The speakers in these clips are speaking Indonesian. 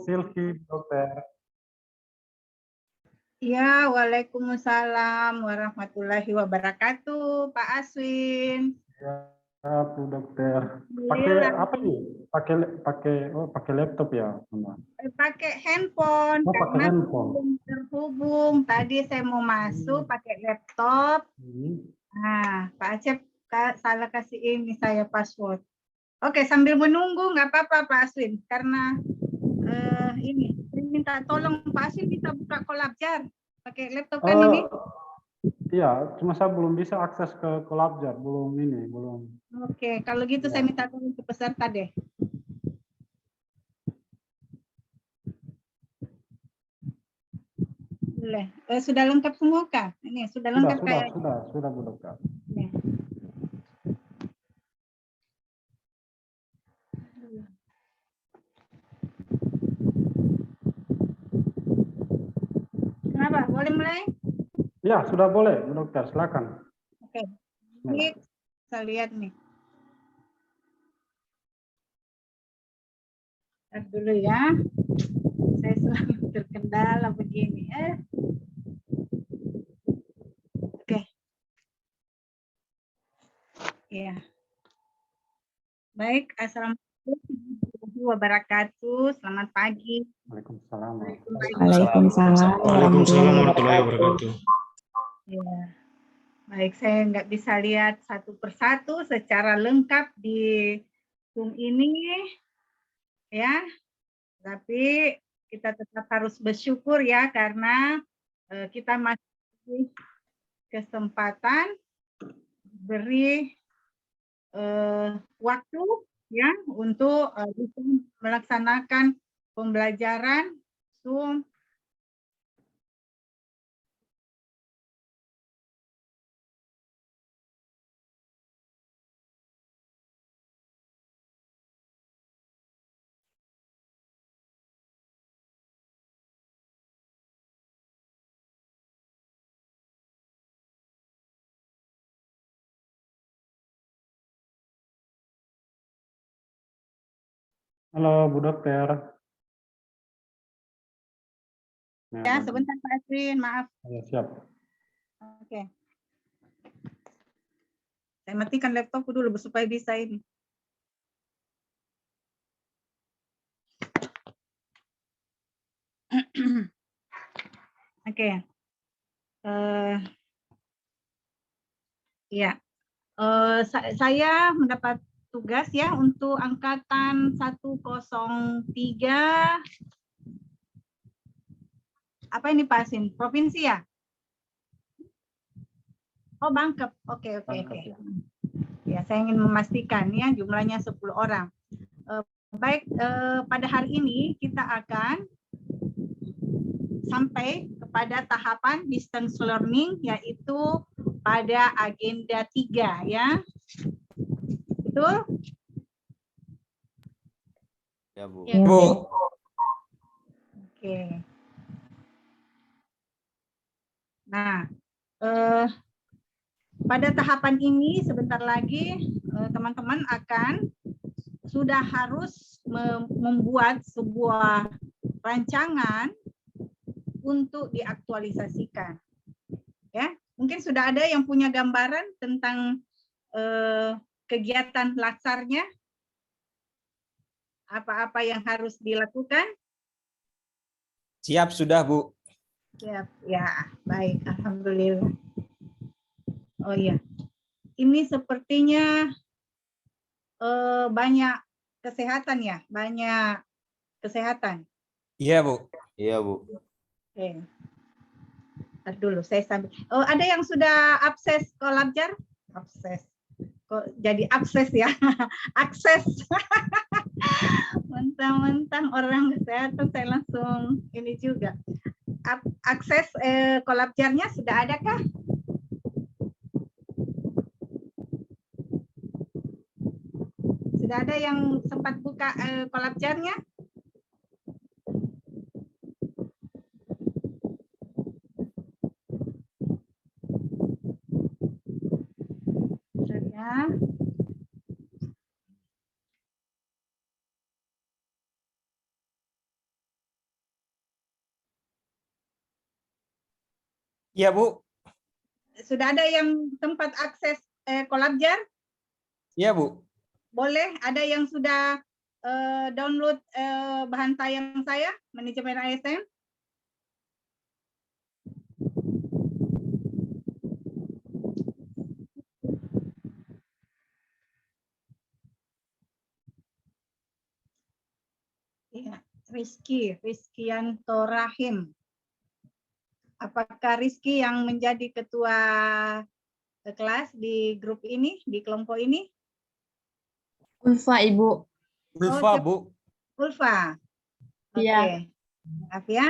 Silky, dokter. Ya, waalaikumsalam warahmatullahi wabarakatuh, Pak Aswin. Ya, Bu Dokter. Pakai apa nih? Pakai laptop ya, Mama? Pakai handphone Oh, pakai karena handphone. belum terhubung. Tadi saya mau masuk pakai laptop. Nah, Pak Acep salah kasih ini saya password. Oke, sambil menunggu nggak apa-apa Pak Aswin, karena ini saya minta tolong Pak Aswin bisa buka Kolabjar pakai laptop kan ini. Iya, cuma saya belum bisa akses ke Kolabjar, belum. Oke, kalau gitu saya minta tolong ke peserta deh. Boleh. Sudah lengkap semua kah? Ini sudah lengkap kayak. Sudah Bu Dokter. Ya. Kenapa? Boleh mulai? Ya, sudah boleh, Bu Dokter. Silakan. Oke. Ini saya lihat nih. Lihat dulu ya. Saya selalu terkendala begini. Oke. Ya. Baik, assalamualaikum warahmatullahi wabarakatuh. Selamat pagi. Waalaikumsalam. Waalaikumsalam warahmatullahi wabarakatuh. Ya. Baik, saya nggak bisa lihat satu persatu secara lengkap di Zoom ini, ya. Tapi kita tetap harus bersyukur ya karena kita masih kesempatan beri waktu ya untuk bisa melaksanakan pembelajaran Zoom. Halo, Bu Dokter. Ya, sebentar Pak Aswin, maaf. Ya, siap. Oke. Saya matikan laptopku dulu supaya bisa ini. Oke. Ya. Saya mendapat tugas ya untuk angkatan 103. Apa ini Pak Asin? Provinsi ya? Oh, Bangkep. Oke. Ya, saya ingin memastikan ya jumlahnya 10 orang. Baik, pada hari ini kita akan sampai kepada tahapan distance learning yaitu pada agenda 3 ya. Betul? Ya, Bu. Ya, Bu. Oke. Nah, pada tahapan ini sebentar lagi teman-teman akan sudah harus membuat sebuah rancangan untuk diaktualisasikan. Ya, mungkin sudah ada yang punya gambaran tentang kegiatan laksarnya, apa-apa yang harus dilakukan? Siap sudah, Bu. Siap, ya, baik, alhamdulillah. Oh iya, ini sepertinya banyak kesehatan ya, banyak kesehatan. Iya, Bu. Iya, Bu. Oke. Ntar dulu saya sambil. Oh, ada yang sudah akses Kolabjar? Akses. Kok jadi akses ya? Akses. Mentang-mentang orang kesehatan saya langsung ini juga. Akses Kolabjarnya sudah ada kah? Sudah ada yang sempat buka Kolabjarnya? Ya. Iya, Bu. Sudah ada yang tempat akses Kolabjar? Iya, Bu. Boleh, ada yang sudah download bahan tayang saya, manajemen ASN? Iya, Rizkyanto Rahim. Apakah Rizky yang menjadi ketua kelas di grup ini, di kelompok ini? Ulfa, Ibu. Ulfa, siap. Bu. Ulfa. Oke. Iya. Maaf ya.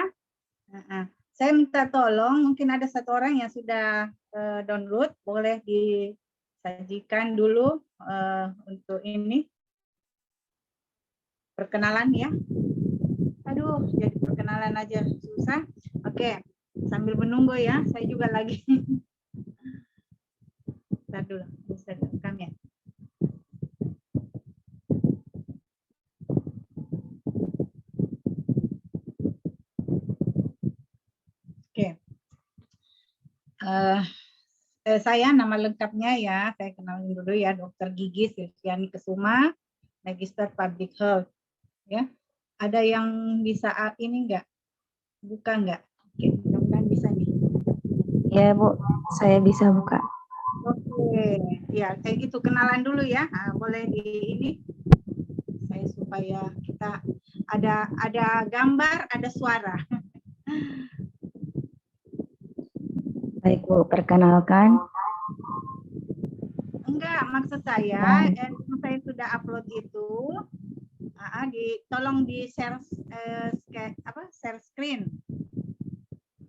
Saya minta tolong, mungkin ada satu orang yang sudah download, boleh disajikan dulu untuk ini. Perkenalan ya. Aduh, jadi perkenalan aja susah. Oke, sambil menunggu ya, saya juga lagi. Bentar dulu, bisa direkam ya. Oke. Saya nama lengkapnya ya, saya kenalin dulu ya, Dr. Gigi Silviani Kesuma, Magister Public Health. Ya, ada yang bisa ini enggak? Buka enggak? Oke, mudah-mudahan bisa nih. Ya, Bu, saya bisa buka. Oke, ya kayak gitu kenalan dulu ya. Boleh di ini saya supaya kita ada gambar, ada suara. Baik, Bu, perkenalkan. Enggak, maksud saya yang saya sudah upload itu tolong di share share screen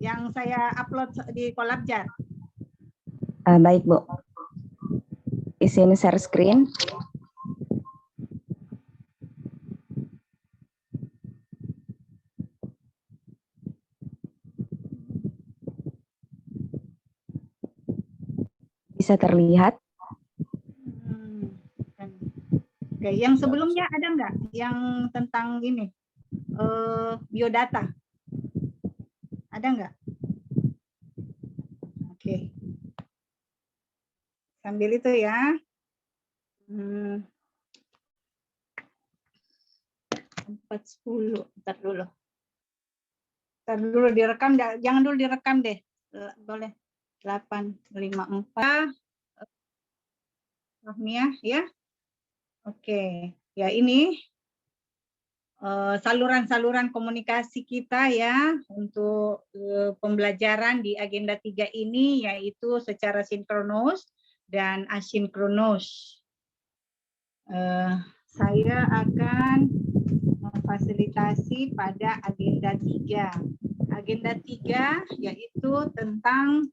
yang saya upload di Kolabjar. Baik, Bu. Izin share screen. Bisa terlihat? Oke, yang sebelumnya ada enggak yang tentang ini biodata? Ada enggak? Oke. Sambil itu ya. 4:10, ntar dulu. Ntar dulu direkam, jangan dulu direkam deh. Boleh. 8:54. Rahmiah ya. Oke. Ya ini saluran-saluran komunikasi kita ya untuk pembelajaran di agenda 3 ini, yaitu secara sinkronus dan asinkronus. Saya akan memfasilitasi pada agenda 3. Agenda 3 yaitu tentang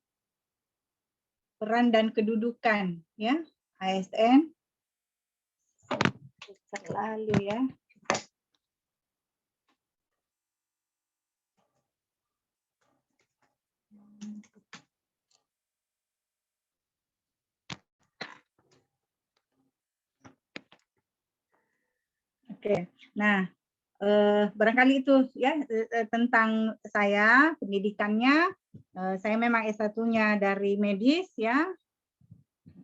peran dan kedudukan ya ASN. Selalu ya. Oke, nah barangkali itu ya tentang saya pendidikannya. Saya memang S1-nya dari medis ya,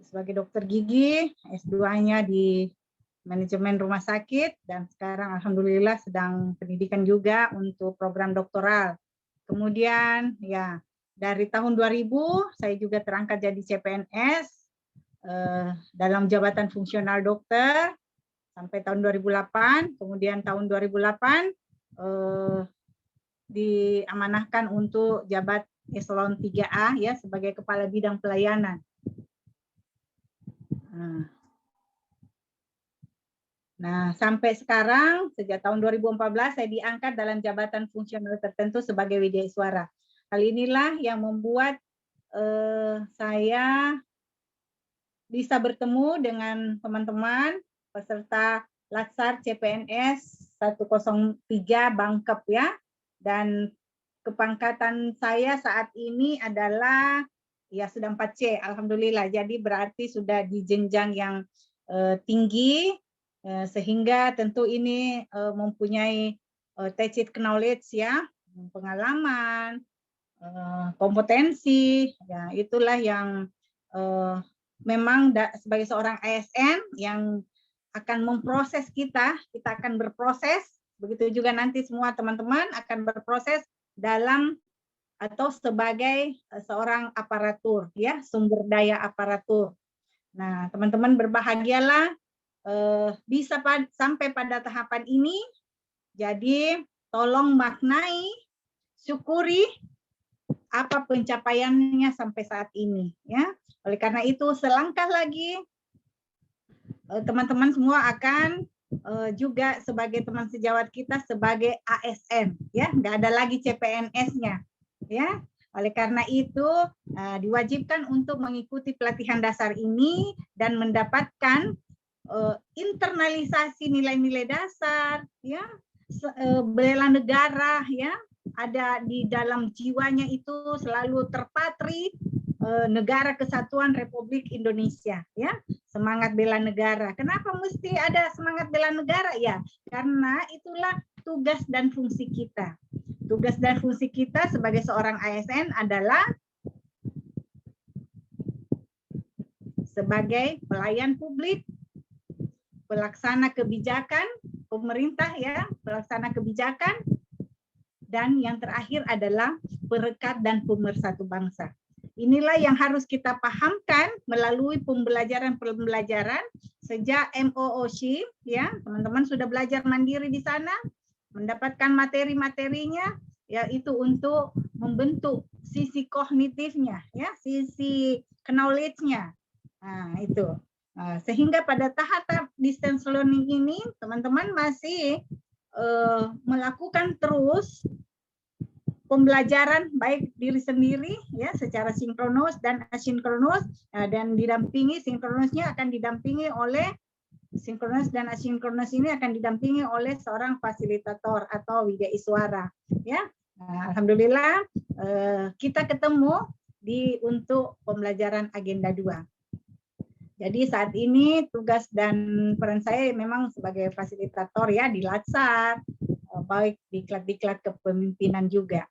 sebagai dokter gigi, S2-nya di manajemen rumah sakit, dan sekarang alhamdulillah sedang pendidikan juga untuk program doktoral. Kemudian ya dari tahun 2000 saya juga terangkat jadi CPNS dalam jabatan fungsional dokter sampai tahun 2008, kemudian tahun 2008 diamanahkan untuk jabat eselon 3A ya sebagai kepala bidang pelayanan. Nah, sampai sekarang sejak tahun 2014 saya diangkat dalam jabatan fungsional tertentu sebagai wideiswara. Hal inilah yang membuat saya bisa bertemu dengan teman-teman peserta Latsar CPNS 103 Bangkep ya, dan kepangkatan saya saat ini adalah ya sudah 4C, alhamdulillah. Jadi berarti sudah di jenjang yang tinggi, sehingga tentu ini mempunyai tacit knowledge ya, pengalaman, kompetensi, ya itulah yang memang sebagai seorang ASN yang akan memproses kita akan berproses, begitu juga nanti semua teman-teman akan berproses dalam atau sebagai seorang aparatur, ya sumber daya aparatur. Nah, teman-teman berbahagialah bisa sampai pada tahapan ini. Jadi tolong maknai, syukuri apa pencapaiannya sampai saat ini, ya. Oleh karena itu selangkah lagi teman-teman semua akan juga sebagai teman sejawat kita sebagai ASN, ya, nggak ada lagi CPNS-nya, ya. Oleh karena itu diwajibkan untuk mengikuti pelatihan dasar ini dan mendapatkan internalisasi nilai-nilai dasar, ya, bela negara, ya, ada di dalam jiwanya itu selalu terpatri negara kesatuan Republik Indonesia, ya, semangat bela negara. Kenapa mesti ada semangat bela negara? Ya, karena itulah tugas dan fungsi kita. Tugas dan fungsi kita sebagai seorang ASN adalah sebagai pelayan publik, pelaksana kebijakan pemerintah, ya, pelaksana kebijakan, dan yang terakhir adalah perekat dan pemersatu bangsa. Inilah yang harus kita pahamkan melalui pembelajaran sejak MOOC, ya, teman-teman sudah belajar mandiri di sana, mendapatkan materi-materinya, yaitu untuk membentuk sisi kognitifnya, ya, sisi knowledge-nya. Nah, itu. Sehingga pada tahap distance learning ini, teman-teman masih melakukan terus pembelajaran baik diri sendiri, ya, secara sinkronus dan asinkronus, dan didampingi, sinkronusnya akan didampingi oleh sinkronus dan asinkronus ini akan didampingi oleh seorang fasilitator atau widaiswara, ya. Alhamdulillah kita ketemu untuk pembelajaran agenda 2. Jadi saat ini tugas dan peran saya memang sebagai fasilitator, ya, di Latsar, baik diklat-diklat kepemimpinan juga.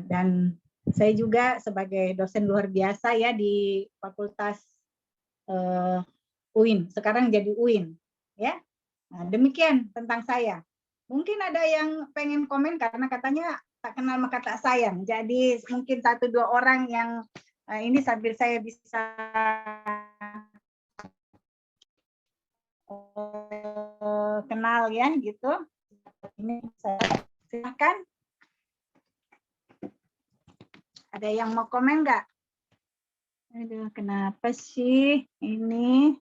Dan saya juga sebagai dosen luar biasa, ya, di Fakultas UIN, sekarang jadi UIN, ya. Nah, demikian tentang saya. Mungkin ada yang pengen komen karena katanya tak kenal maka tak sayang. Jadi mungkin 1-2 orang yang ini sambil saya bisa kenal, ya, gitu. Ini saya silakan. Ada yang mau komen nggak? Aduh, kenapa sih ini?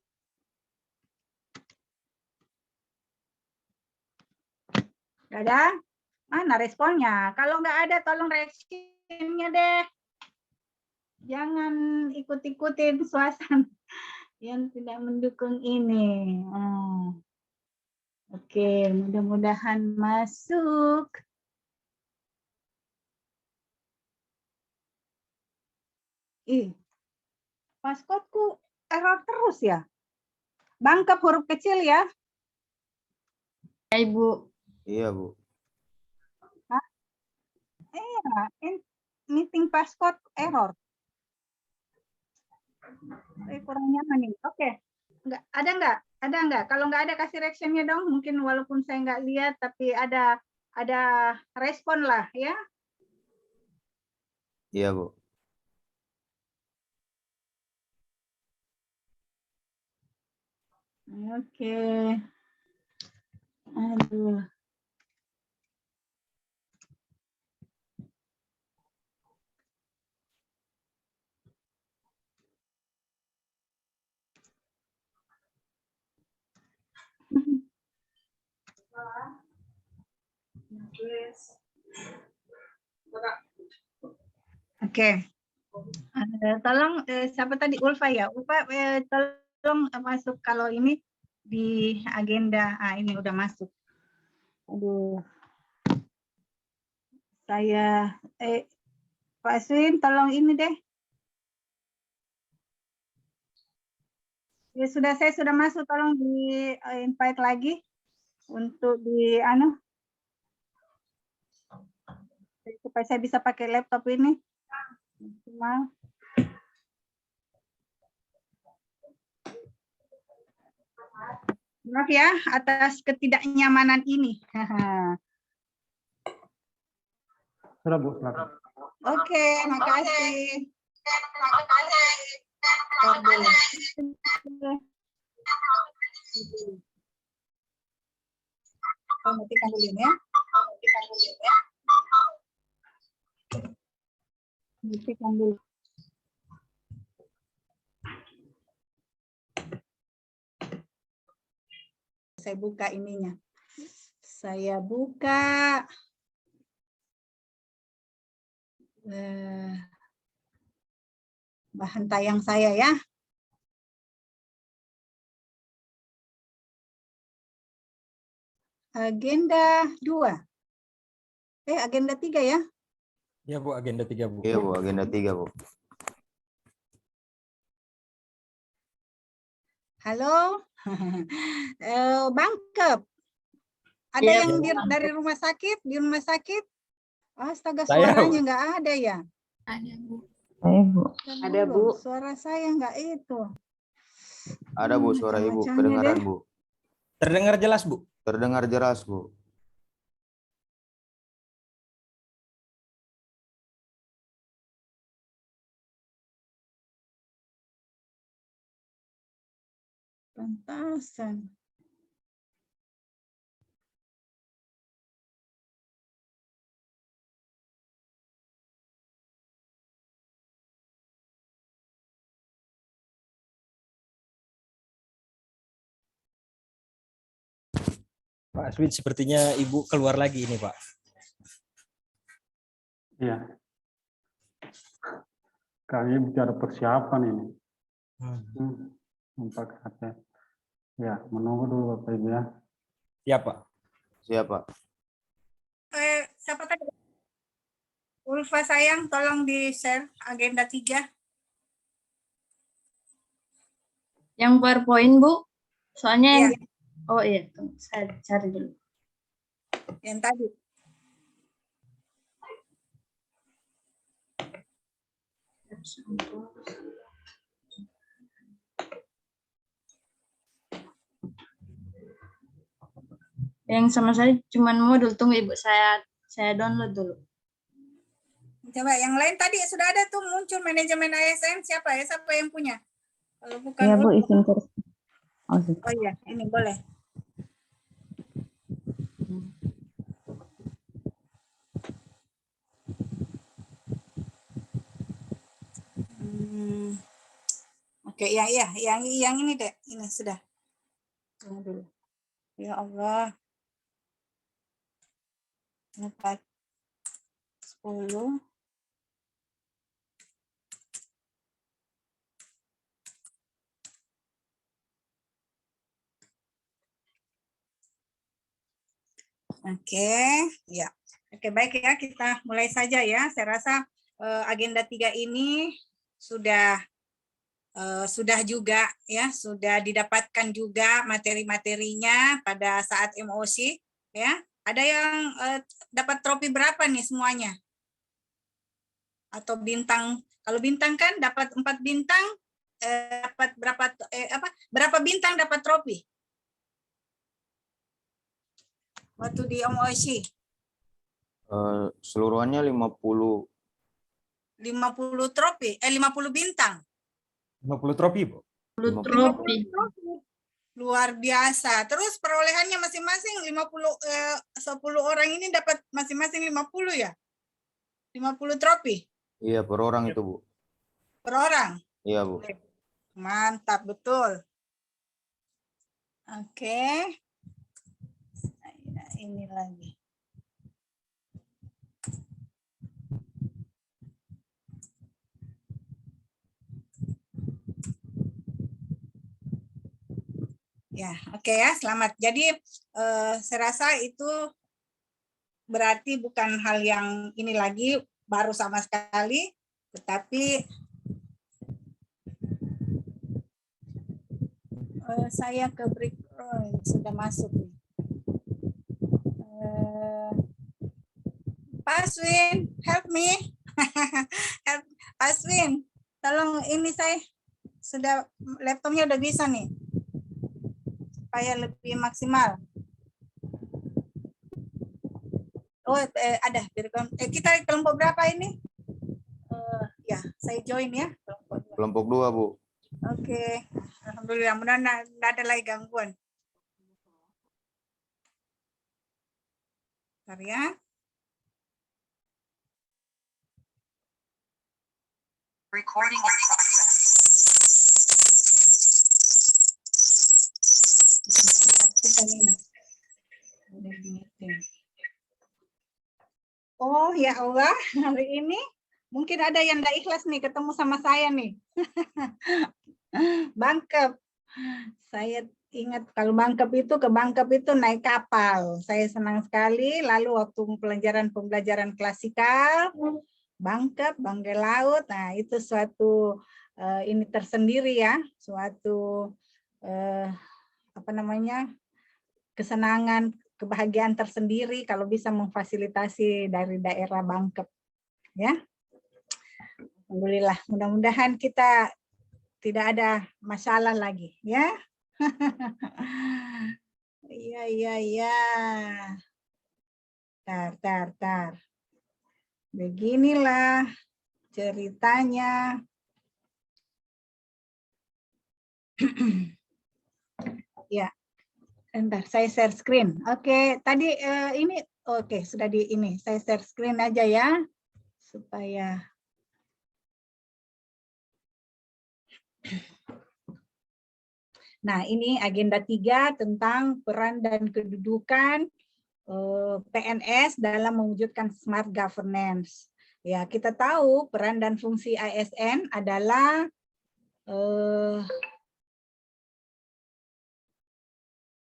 Nggak ada? Mana responnya? Kalau nggak ada, tolong reaksinya deh. Jangan ikut-ikutin suasana yang tidak mendukung ini. Oke, mudah-mudahan masuk. Passcode-ku error terus ya. Bangkap huruf kecil ya. Ya, Ibu. Iya, Bu. Iya, meeting passcode error. Kurang nyaman nih. Oke. Enggak, ada enggak? Kalau enggak ada kasih reaction-nya dong. Mungkin walaupun saya enggak lihat tapi ada respon lah, ya. Iya, Bu. Oke. Aduh. Oke. Tolong siapa tadi, Ulfa ya? Ulfa tolong masuk kalau ini di agenda. Ini udah masuk. Aduh. Saya Pak Swin tolong ini deh. Ya, saya sudah masuk, tolong di invite lagi untuk di supaya saya bisa pakai laptop ini. Maksimal. Maaf ya atas ketidaknyamanan ini. Sudah Bu, silakan. Oke, makasih. Tar dulu. Oh, matikan dulu ini ya. Matikan dulu. Saya buka ininya. Saya buka. Bahan tayang saya ya. Agenda 2. Agenda 3 ya. Ya Bu, agenda 3 Bu. Iya Bu, agenda 3 Bu. Halo. Bangkep. Ada Iya, yang Bu. dari rumah sakit? Di rumah sakit? Astaga, Saya, suaranya Bu. nggak ada ya? Ada Bu. Saya Bu. Ada Bu. Suara saya nggak itu. Ada Bu, suara Ibu, Macam-macamnya kedengaran deh. Bu. Terdengar jelas Bu. Terdengar jelas Bu. Pantasan. Pak Aswin, sepertinya Ibu keluar lagi ini Pak. Iya. Kayaknya bicara persiapan ini. Untuk HT. Ya, menunggu dulu Bapak Ibu ya. Ya Pak. Siapa? Siapa tadi? Ulfa sayang, tolong di-share agenda 3. Yang PowerPoint Bu. Soalnya yang Iya. Oh iya, tunggu, saya cari dulu. Yang tadi. Yang sama saya cuman modul, tunggu Ibu, saya download dulu. Coba yang lain tadi sudah ada tuh muncul manajemen ASN siapa ya? Siapa yang punya? Kalau bukan Ya Bu, Ulfa. izin share. Oh, siap. Oh iya, ini boleh. Oke, ya, yang ini deh, ini sudah. Tunggu dulu. Ya Allah. 4, 10. Oke, ya. Oke, baik ya, kita mulai saja ya. Saya rasa agenda 3 ini sudah juga ya, sudah didapatkan juga materi-materinya pada saat MOC ya. Ada yang dapat trofi berapa nih semuanya? Atau bintang? Kalau bintang kan dapat 4 bintang, dapat berapa bintang dapat trofi? Waktu di MOC. Seluruhannya 50. 50 trofi, 50 bintang. 50 trofi Bu. 50. Trofi. Luar biasa. Terus perolehannya masing-masing 10 orang ini dapat masing-masing 50 ya? 50 trofi Iya, per orang itu Bu. per orang. Iya Bu. Mantap betul. Oke. Nah, ini lagi. Ya, oke ya, selamat. Jadi saya rasa itu berarti bukan hal yang ini lagi baru sama sekali, tetapi saya ke break sudah masuk nih. Pak Aswin, help me. Help, Pak Aswin, tolong ini saya sudah laptopnya udah bisa nih, supaya lebih maksimal. Oh, ada. Kita kelompok berapa ini? Ya, saya join ya. Kelompok 2, Bu. Oke, alhamdulillah. Mudah-mudahan nggak ada lagi gangguan. Bentar ya. Recording in progress. Oh ya Allah, hari ini mungkin ada yang nggak ikhlas nih ketemu sama saya nih. Bangkep. Saya ingat kalau Bangkep itu ke Bangkep itu naik kapal. Saya senang sekali. Lalu waktu pembelajaran klasikal, Bangkep, bangkai laut. Nah itu suatu ini tersendiri ya, suatu apa namanya, kesenangan, kebahagiaan tersendiri kalau bisa memfasilitasi dari daerah Bangkep, ya. Alhamdulillah, mudah-mudahan kita tidak ada masalah lagi, ya. Iya. Tar. Beginilah ceritanya. Ya. Bentar, saya share screen. Oke, tadi ini oke, sudah di ini. Saya share screen aja ya supaya Nah, ini agenda 3 tentang peran dan kedudukan PNS dalam mewujudkan smart governance. Ya, kita tahu peran dan fungsi ASN adalah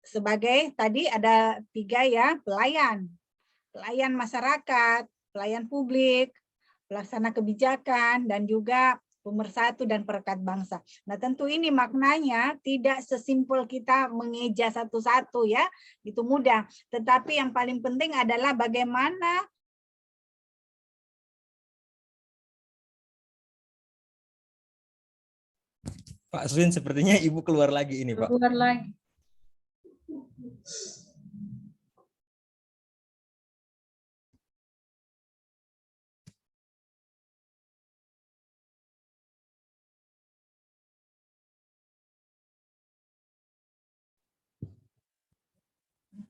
sebagai tadi ada 3 ya, pelayan masyarakat, pelayan publik, pelaksana kebijakan, dan juga pemersatu dan perekat bangsa. Nah tentu ini maknanya tidak sesimpel kita mengeja satu-satu ya, itu mudah. Tetapi yang paling penting adalah bagaimana Pak Aswin, sepertinya Ibu keluar lagi ini, Pak. Keluar lagi.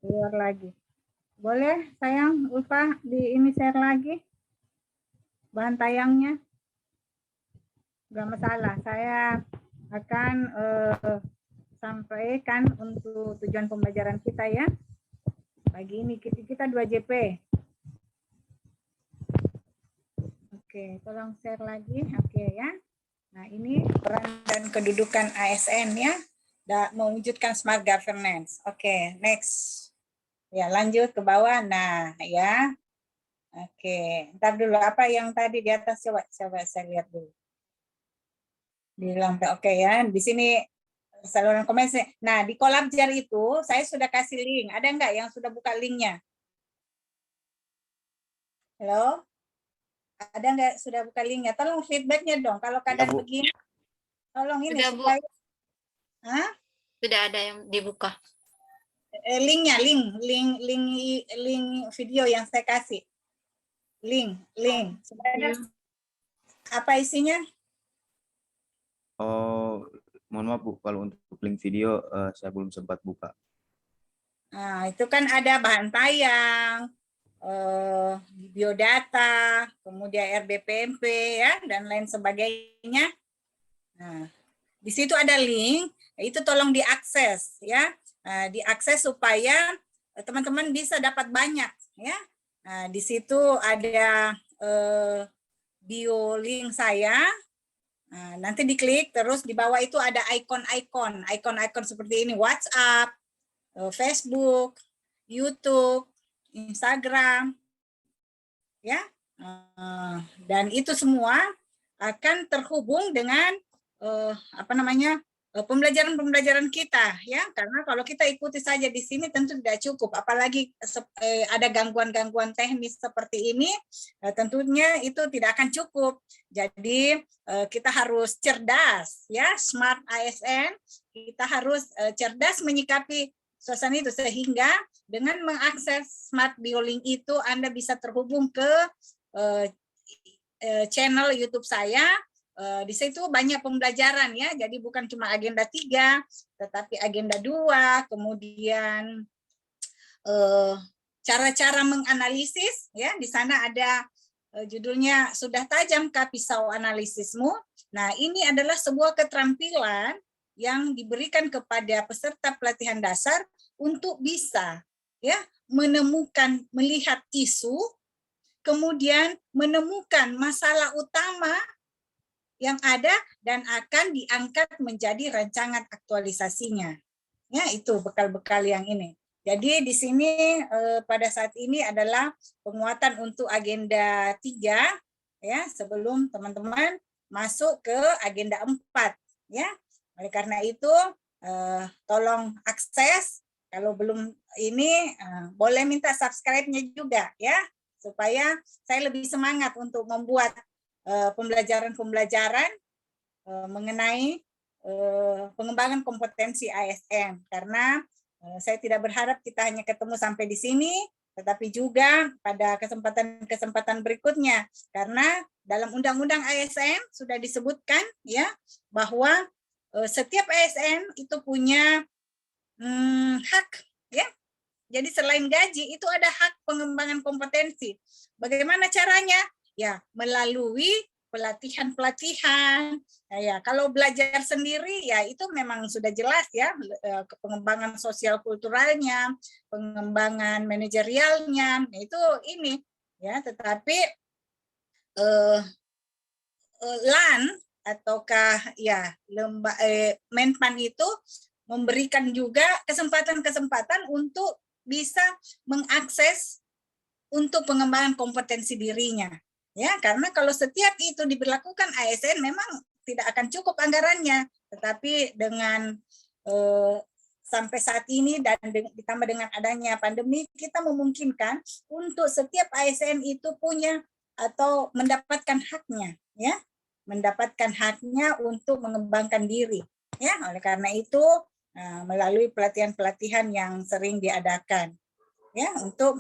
keluar lagi. Boleh sayang Ulfa di ini share lagi bahan tayangnya? Gak masalah, saya akan sampaikan untuk tujuan pembelajaran kita ya. Pagi ini kita 2 JP. Oke, tolong share lagi. Oke ya. Nah, ini peran dan kedudukan ASN ya, mewujudkan smart governance. Oke, next. Ya, lanjut ke bawah. Nah, ya. Oke, ntar dulu apa yang tadi di atas coba saya lihat dulu. Di lampu. Oke ya, di sini saluran komunikasi. Nah, di Kolabjar itu saya sudah kasih link. Ada nggak yang sudah buka linknya? Halo? Ada nggak sudah buka linknya? Tolong feedbacknya dong. Kalau keadaan begini, tolong ini Sudah, Bu. supaya. Hah? Sudah ada yang dibuka. Linknya, link video yang saya kasih. Link. Sebenarnya apa isinya? Oh, mohon maaf Bu, kalau untuk link video saya belum sempat buka. Nah, itu kan ada bahan tayang, biodata, kemudian RBPMP ya dan lain sebagainya. Nah, di situ ada link, itu tolong diakses ya. Nah, diakses supaya teman-teman bisa dapat banyak ya. Nah, di situ ada bio link saya. Nah, nanti diklik, terus di bawah itu ada ikon-ikon seperti ini, WhatsApp, Facebook, YouTube, Instagram, ya. Dan itu semua akan terhubung dengan pembelajaran-pembelajaran kita, ya, karena kalau kita ikuti saja di sini tentu tidak cukup, apalagi ada gangguan-gangguan teknis seperti ini, tentunya itu tidak akan cukup. Jadi kita harus cerdas, ya, smart ASN, kita harus cerdas menyikapi suasana itu, sehingga dengan mengakses Smart Biolink itu Anda bisa terhubung ke channel YouTube saya. Di situ banyak pembelajaran, ya, jadi bukan cuma agenda 3, tetapi agenda 2, kemudian cara-cara menganalisis, ya, di sana ada judulnya Sudah Tajamkah Pisau Analisismu. Nah, ini adalah sebuah keterampilan yang diberikan kepada peserta pelatihan dasar untuk bisa, ya, menemukan, melihat isu, kemudian menemukan masalah utama yang ada dan akan diangkat menjadi rancangan aktualisasinya. Ya, itu bekal-bekal yang ini. Jadi di sini pada saat ini adalah penguatan untuk agenda 3, ya, sebelum teman-teman masuk ke agenda 4, ya. Oleh karena itu tolong akses, kalau belum ini boleh minta subscribe-nya juga, ya, supaya saya lebih semangat untuk membuat pembelajaran-pembelajaran mengenai pengembangan kompetensi ASN, karena saya tidak berharap kita hanya ketemu sampai di sini, tetapi juga pada kesempatan-kesempatan berikutnya, karena dalam Undang-Undang ASN sudah disebutkan, ya, bahwa setiap ASN itu punya hak, ya. Jadi selain gaji itu ada hak pengembangan kompetensi. Bagaimana caranya? Ya, melalui pelatihan-pelatihan. Ya, kalau belajar sendiri ya itu memang sudah jelas, ya, pengembangan sosial kulturalnya, pengembangan manajerialnya, itu ini, ya, tetapi LAN ataukah, ya, Menpan itu memberikan juga kesempatan-kesempatan untuk bisa mengakses untuk pengembangan kompetensi dirinya, ya, karena kalau setiap itu diberlakukan ASN memang tidak akan cukup anggarannya, tetapi dengan sampai saat ini dan ditambah dengan adanya pandemi, kita memungkinkan untuk setiap ASN itu punya atau mendapatkan haknya, ya, mendapatkan haknya untuk mengembangkan diri, ya. Oleh karena itu melalui pelatihan-pelatihan yang sering diadakan, ya, untuk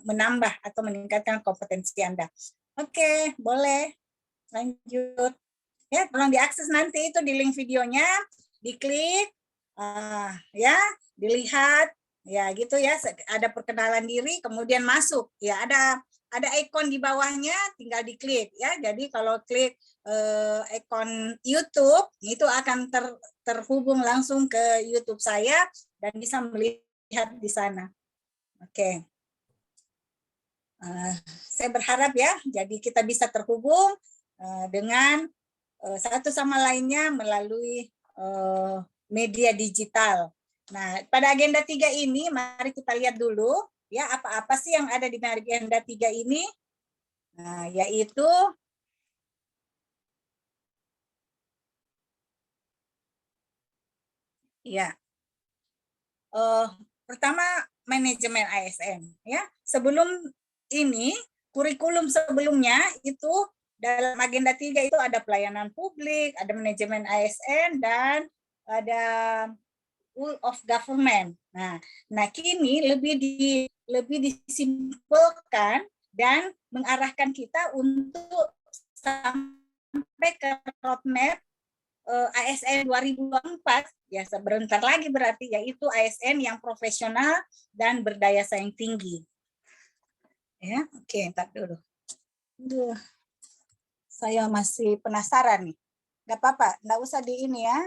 menambah atau meningkatkan kompetensi Anda. Oke, boleh lanjut. Ya, tolong diakses nanti itu di link videonya, diklik, ya, dilihat, ya, gitu, ya. Ada perkenalan diri, kemudian masuk, ya, ada ikon di bawahnya, tinggal diklik, ya. Jadi kalau klik ikon YouTube itu akan terhubung langsung ke YouTube saya dan bisa melihat di sana. Oke. Saya berharap, ya, jadi kita bisa terhubung dengan satu sama lainnya melalui media digital. Nah, pada agenda 3 ini mari kita lihat dulu, ya, apa-apa sih yang ada di agenda 3 ini. Nah, yaitu ya, pertama manajemen ASN, ya. Sebelum ini kurikulum sebelumnya itu dalam agenda 3 itu ada pelayanan publik, ada manajemen ASN, dan ada rule of government. Nah, kini lebih disimpulkan dan mengarahkan kita untuk sampai ke roadmap ASN 2024, ya, sebentar lagi berarti, yaitu ASN yang profesional dan berdaya saing tinggi. Ya, oke, entar dulu. Saya masih penasaran nih. Nggak apa-apa, nggak usah di ini, ya.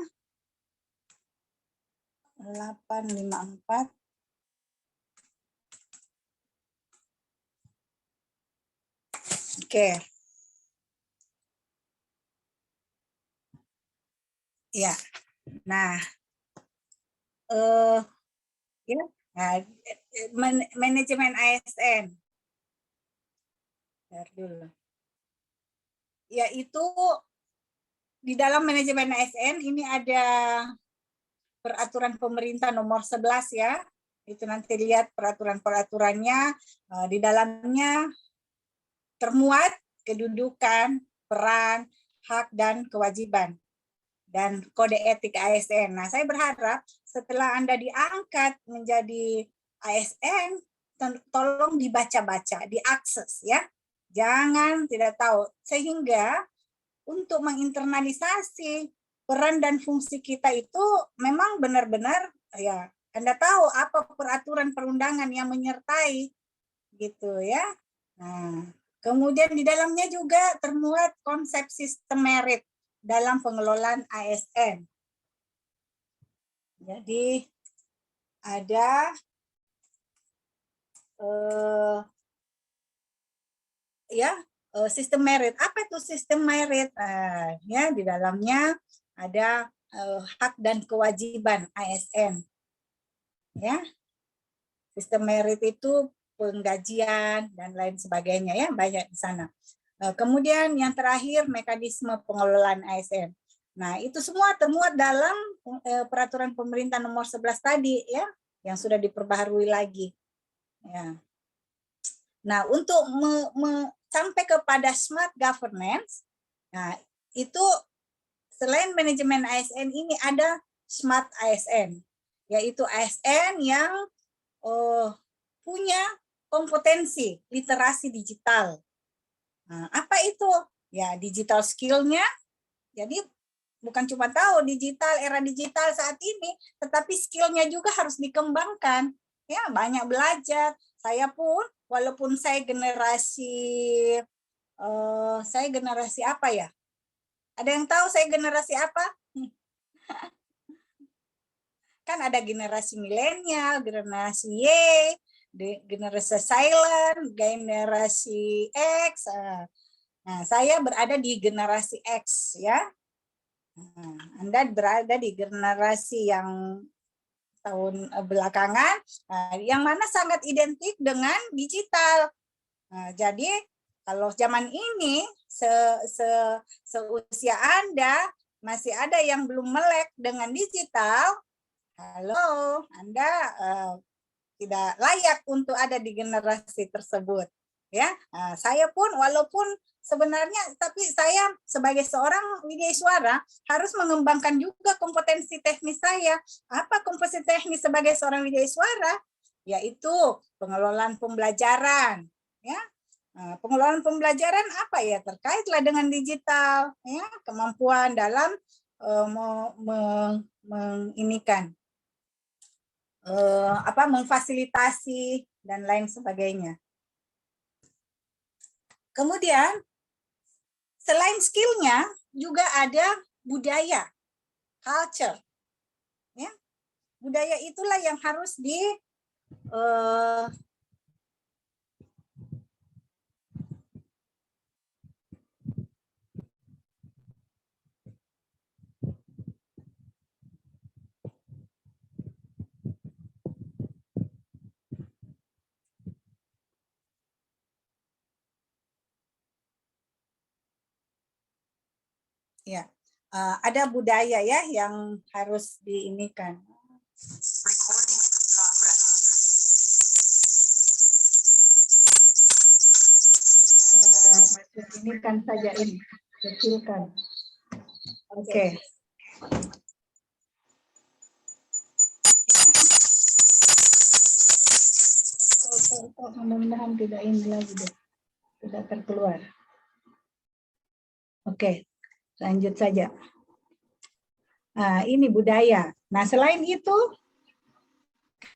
854. Oke. Ya. Nah, ya, nah, manajemen ASN. Bentar dulu. Yaitu di dalam manajemen ASN ini ada peraturan pemerintah nomor 11 ya. Itu nanti lihat peraturan-peraturannya, di dalamnya termuat kedudukan, peran, hak, dan kewajiban, dan kode etik ASN. Nah, saya berharap setelah Anda diangkat menjadi ASN, tolong dibaca-baca, diakses ya. Jangan tidak tahu, sehingga untuk menginternalisasi peran dan fungsi kita itu memang benar-benar ya Anda tahu apa peraturan perundangan yang menyertai gitu ya. Nah, kemudian di dalamnya juga termuat konsep sistem merit dalam pengelolaan ASN. Jadi ada sistem merit. Apa itu sistem merit? Ya, di dalamnya ada hak dan kewajiban ASN. Ya, sistem merit itu penggajian dan lain sebagainya ya, banyak di sana. Kemudian yang terakhir mekanisme pengelolaan ASN. Nah, itu semua termuat dalam peraturan pemerintah nomor 11 tadi ya, yang sudah diperbaharui lagi. Ya. Nah, untuk sampai kepada smart governance, nah itu selain manajemen ASN ini ada smart ASN, yaitu ASN yang punya kompetensi literasi digital. Nah, apa itu? Ya, digital skill-nya. Jadi bukan cuma tahu digital, era digital saat ini, tetapi skill-nya juga harus dikembangkan. Ya, banyak belajar. Saya pun, walaupun saya generasi apa ya? Ada yang tahu saya generasi apa? Kan ada generasi milenial, generasi Y, generasi silent, generasi X. Nah, saya berada di generasi X ya. Nah, Anda berada di generasi yang tahun belakangan, yang mana sangat identik dengan digital. Nah, jadi kalau zaman ini seusia Anda masih ada yang belum melek dengan digital, halo, Anda tidak layak untuk ada di generasi tersebut. Ya, saya pun walaupun sebenarnya, tapi saya sebagai seorang widyaswara harus mengembangkan juga kompetensi teknis saya. Apa kompetensi teknis sebagai seorang widyaswara? Yaitu pengelolaan pembelajaran. Ya, pengelolaan pembelajaran apa ya, terkaitlah dengan digital. Ya, kemampuan dalam memfasilitasi dan lain sebagainya. Kemudian selain skillnya juga ada budaya, culture. Ya, budaya itulah yang harus ya, ada budaya ya yang harus diinikan. Recording in progress. Ini kan saja ini, kecilkan. Oke. Mudah-mudahan tidak ini lagi deh, tidak terkeluar. Oke, lanjut saja. Nah, ini budaya. Nah, selain itu,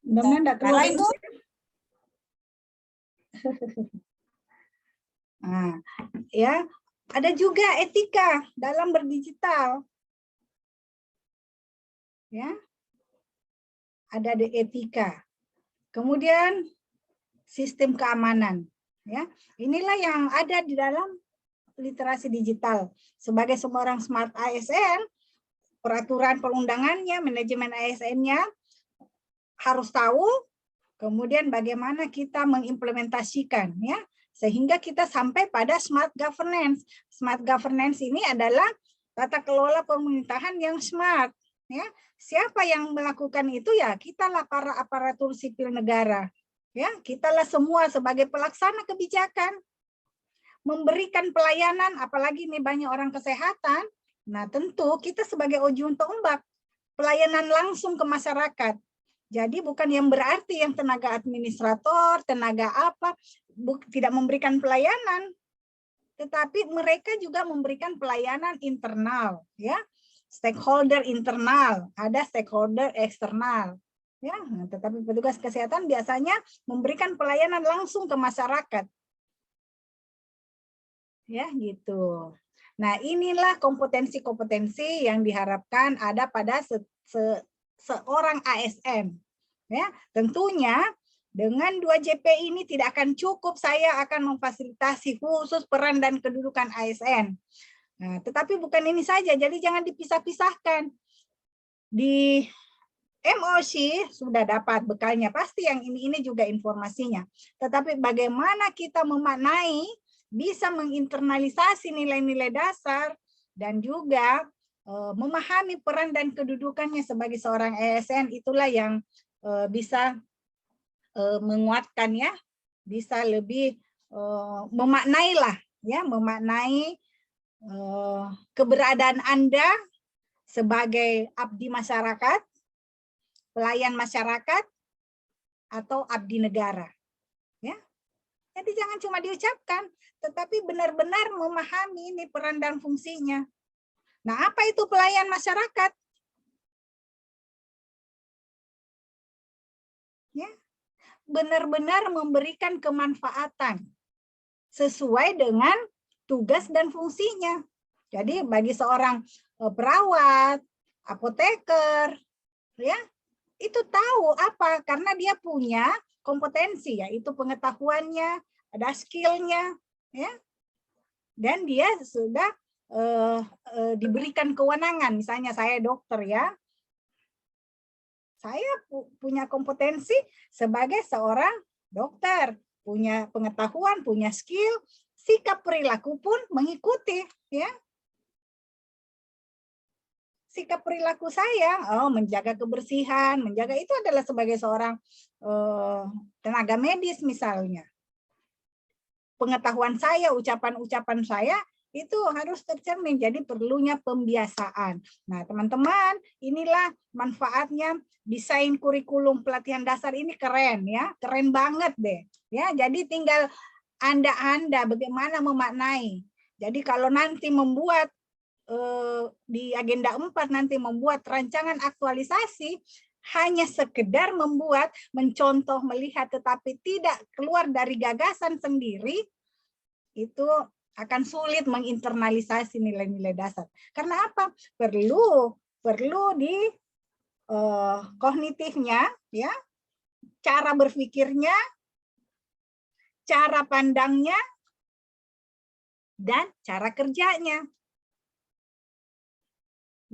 mudah-mudahan tidak keluar. Nah, ya, ada juga etika dalam berdigital. Ya. Ada etika. Kemudian sistem keamanan, ya. Inilah yang ada di dalam literasi digital. Sebagai seorang smart ASN, peraturan perundangannya, manajemen ASN-nya harus tahu, kemudian bagaimana kita mengimplementasikan, ya, sehingga kita sampai pada smart governance. Smart governance ini adalah tata kelola pemerintahan yang smart. Ya, siapa yang melakukan itu ya? Kitalah para aparatur sipil negara. Ya, kitalah semua sebagai pelaksana kebijakan, memberikan pelayanan, apalagi nih banyak orang kesehatan. Nah, tentu kita sebagai ujung tombak pelayanan langsung ke masyarakat. Jadi bukan yang berarti yang tenaga administrator, tenaga apa tidak memberikan pelayanan, tetapi mereka juga memberikan pelayanan internal, ya. Stakeholder internal, ada stakeholder eksternal. Ya, tetapi petugas kesehatan biasanya memberikan pelayanan langsung ke masyarakat. Ya, gitu. Nah, inilah kompetensi-kompetensi yang diharapkan ada pada seorang ASN. Ya, tentunya dengan 2JP ini tidak akan cukup saya akan memfasilitasi khusus peran dan kedudukan ASN. Nah, tetapi bukan ini saja, jadi jangan dipisah-pisahkan. Di MOC sudah dapat bekalnya, pasti yang ini juga informasinya. Tetapi bagaimana kita memaknai, bisa menginternalisasi nilai-nilai dasar, dan juga memahami peran dan kedudukannya sebagai seorang ASN, itulah yang bisa menguatkan, ya, bisa lebih memaknai lah, ya, memaknai keberadaan Anda sebagai abdi masyarakat, pelayan masyarakat, atau abdi negara. Ya, jadi jangan cuma diucapkan, tetapi benar-benar memahami ini peran dan fungsinya. Nah, apa itu pelayan masyarakat? Ya, benar-benar memberikan kemanfaatan sesuai dengan tugas dan fungsinya. Jadi bagi seorang perawat, apoteker, ya, itu tahu apa, karena dia punya kompetensi, yaitu pengetahuannya, ada skillnya, ya, dan dia sudah diberikan kewenangan. Misalnya saya dokter, ya, saya punya kompetensi sebagai seorang dokter, punya pengetahuan, punya skill, sikap perilaku pun mengikuti, ya. Sikap perilaku saya, menjaga kebersihan, menjaga itu adalah sebagai seorang tenaga medis misalnya. Pengetahuan saya, ucapan-ucapan saya itu harus tercermin, jadi perlunya pembiasaan. Nah, teman-teman, inilah manfaatnya desain kurikulum pelatihan dasar ini keren, ya, keren banget deh, ya. Jadi tinggal Anda bagaimana memaknai. Jadi kalau nanti membuat di agenda 4 nanti membuat rancangan aktualisasi, hanya sekedar membuat, mencontoh, melihat, tetapi tidak keluar dari gagasan sendiri, itu akan sulit menginternalisasi nilai-nilai dasar. Karena apa? Perlu di kognitifnya, ya, cara berpikirnya, cara pandangnya, dan cara kerjanya.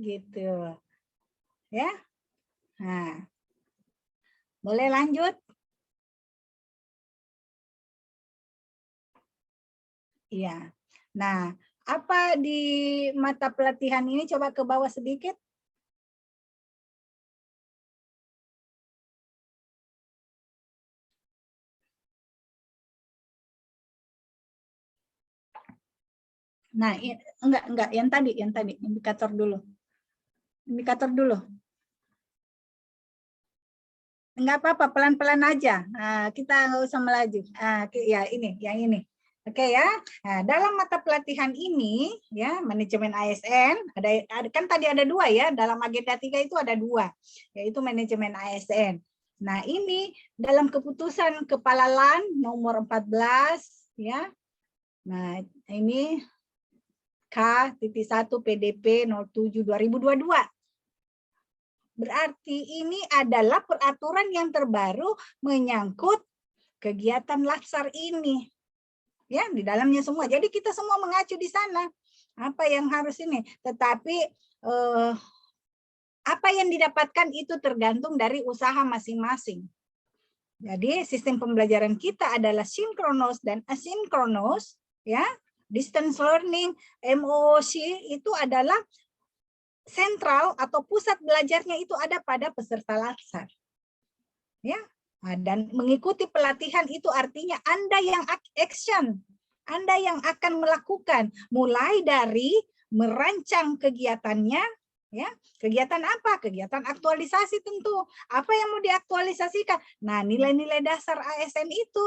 Gitu. Ya. Nah. Boleh lanjut? Iya. Nah, apa di mata pelatihan ini, coba ke bawah sedikit. Nah, enggak yang tadi indikator dulu. Indikator dulu. Enggak apa-apa, pelan-pelan aja. Nah, kita nggak usah melaju. Ya ini, yang ini. Oke, ya. Nah, dalam mata pelatihan ini, ya, manajemen ASN, ada kan tadi ada 2, ya. Dalam agenda 3 itu ada 2, yaitu manajemen ASN. Nah, ini dalam keputusan Kepala LAN nomor 14, ya. Nah, ini K.1 PDP 07/2022. Berarti ini adalah peraturan yang terbaru menyangkut kegiatan latsar ini. Ya, di dalamnya semua. Jadi kita semua mengacu di sana. Apa yang harus ini? Tetapi apa yang didapatkan itu tergantung dari usaha masing-masing. Jadi sistem pembelajaran kita adalah sinkronos dan asinkronos, ya. Distance learning, MOOC itu adalah sentral atau pusat belajarnya itu ada pada peserta latsar. Ya. Nah, dan mengikuti pelatihan itu artinya Anda yang action, Anda yang akan melakukan mulai dari merancang kegiatannya, ya. Kegiatan apa? Kegiatan aktualisasi tentu. Apa yang mau diaktualisasikan? Nah, nilai-nilai dasar ASN itu.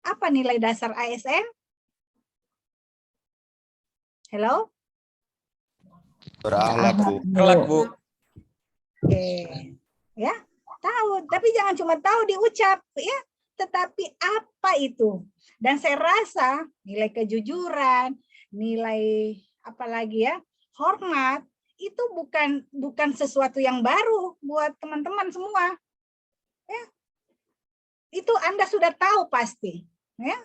Apa nilai dasar ASN? Hello? Berakhlak, Bu. Kelak, Bu. Oke. Ya, tahu, tapi jangan cuma tahu diucap, ya. Tetapi apa itu? Dan saya rasa nilai kejujuran, nilai apa lagi ya? Hormat itu bukan sesuatu yang baru buat teman-teman semua. Ya. Itu Anda sudah tahu pasti, ya.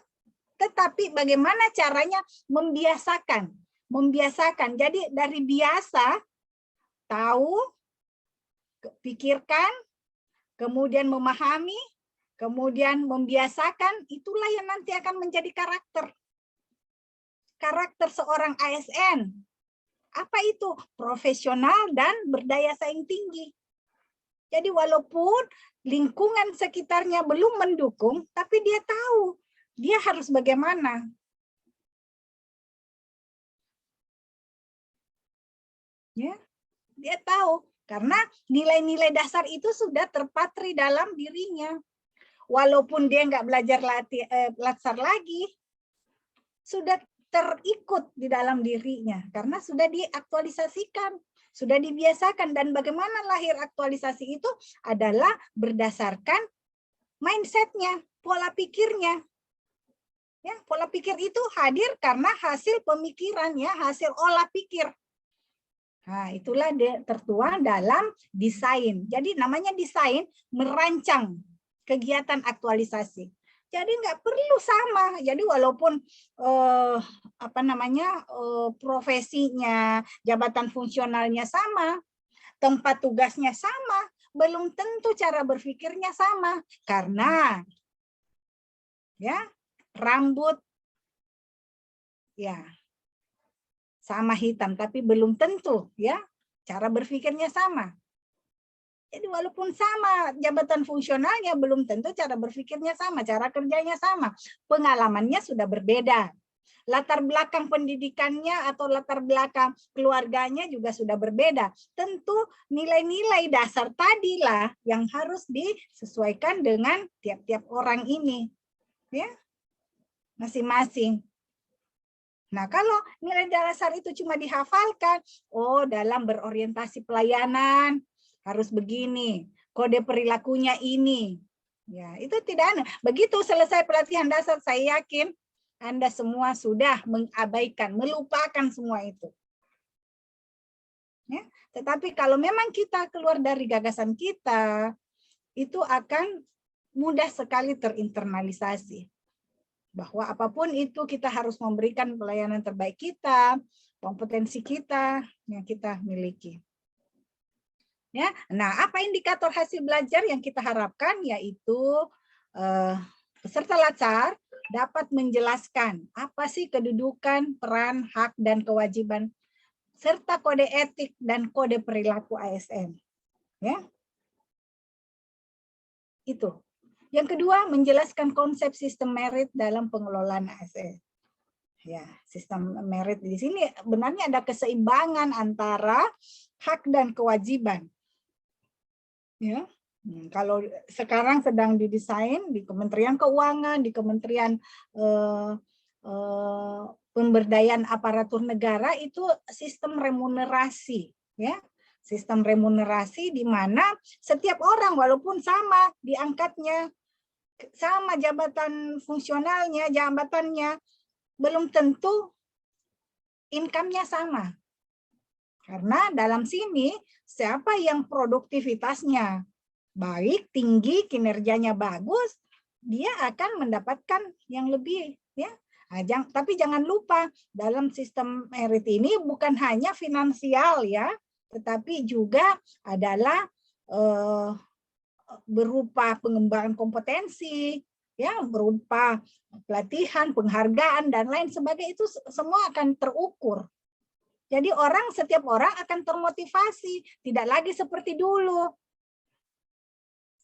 Tetapi bagaimana caranya membiasakan? Membiasakan. Jadi dari biasa tahu, pikirkan, kemudian memahami, kemudian membiasakan, itulah yang nanti akan menjadi karakter. Karakter seorang ASN. Apa itu? Profesional dan berdaya saing tinggi. Jadi walaupun lingkungan sekitarnya belum mendukung, tapi dia tahu dia harus bagaimana. Ya, dia tahu karena nilai-nilai dasar itu sudah terpatri dalam dirinya. Walaupun dia nggak belajar latsar lagi, sudah terikut di dalam dirinya karena sudah diaktualisasikan, sudah dibiasakan. Dan bagaimana lahir aktualisasi itu adalah berdasarkan mindsetnya, pola pikirnya. Ya, pola pikir itu hadir karena hasil pemikirannya, hasil olah pikir. Nah, itulah tertuang dalam desain. Jadi namanya desain merancang kegiatan aktualisasi. Jadi nggak perlu sama. Jadi walaupun profesinya, jabatan fungsionalnya sama, tempat tugasnya sama, belum tentu cara berpikirnya sama. Karena ya rambut ya sama hitam, tapi belum tentu ya cara berpikirnya sama. Jadi walaupun sama jabatan fungsionalnya, belum tentu cara berpikirnya sama, cara kerjanya sama. Pengalamannya sudah berbeda. Latar belakang pendidikannya atau latar belakang keluarganya juga sudah berbeda. Tentu nilai-nilai dasar tadilah yang harus disesuaikan dengan tiap-tiap orang ini. Ya, masing-masing. Nah, kalau nilai dasar itu cuma dihafalkan, oh dalam berorientasi pelayanan harus begini, kode perilakunya ini. Ya, itu tidak ada. Begitu selesai pelatihan dasar, saya yakin Anda semua sudah mengabaikan, melupakan semua itu. Ya, tetapi kalau memang kita keluar dari gagasan kita, itu akan mudah sekali terinternalisasi. Bahwa apapun itu kita harus memberikan pelayanan terbaik kita, kompetensi kita yang kita miliki. Ya, nah apa indikator hasil belajar yang kita harapkan yaitu peserta latsar dapat menjelaskan apa sih kedudukan, peran, hak dan kewajiban serta kode etik dan kode perilaku ASN. Ya, itu. Yang kedua, menjelaskan konsep sistem merit dalam pengelolaan ASN. Ya, sistem merit di sini benarnya ada keseimbangan antara hak dan kewajiban. Ya, kalau sekarang sedang didesain di Kementerian Keuangan, di Kementerian Pemberdayaan Aparatur Negara itu sistem remunerasi, ya. Sistem remunerasi di mana setiap orang walaupun sama diangkatnya, sama jabatan fungsionalnya, jabatannya, belum tentu income-nya sama. Karena dalam sini, siapa yang produktivitasnya baik, tinggi, kinerjanya bagus, dia akan mendapatkan yang lebih. Ya. Nah, tapi jangan lupa, dalam sistem merit ini bukan hanya finansial, ya, tetapi juga adalah berupa pengembangan kompetensi, ya, berupa pelatihan, penghargaan dan lain sebagainya, itu semua akan terukur. Jadi setiap orang akan termotivasi, tidak lagi seperti dulu.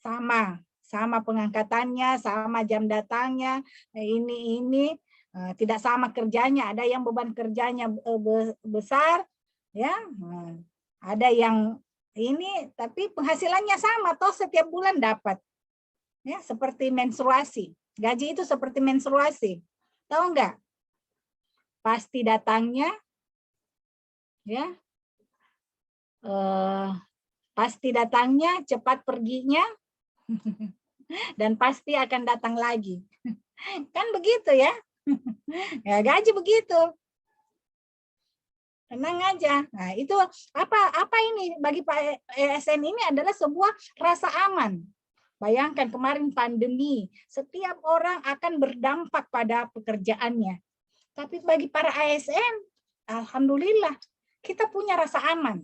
Sama pengangkatannya, sama jam datangnya, ini tidak sama kerjanya. Ada yang beban kerjanya besar, ya, ada yang ini, tapi penghasilannya sama, toh setiap bulan dapat. Ya, seperti menstruasi. Gaji itu seperti menstruasi. Tahu nggak? Pasti datangnya, ya, pasti datangnya, cepat perginya, dan pasti akan datang lagi. Kan begitu ya? Ya, gaji begitu. Tenang aja. Nah, itu apa ini bagi Pak ASN ini adalah sebuah rasa aman. Bayangkan kemarin pandemi, setiap orang akan berdampak pada pekerjaannya. Tapi bagi para ASN, alhamdulillah, kita punya rasa aman.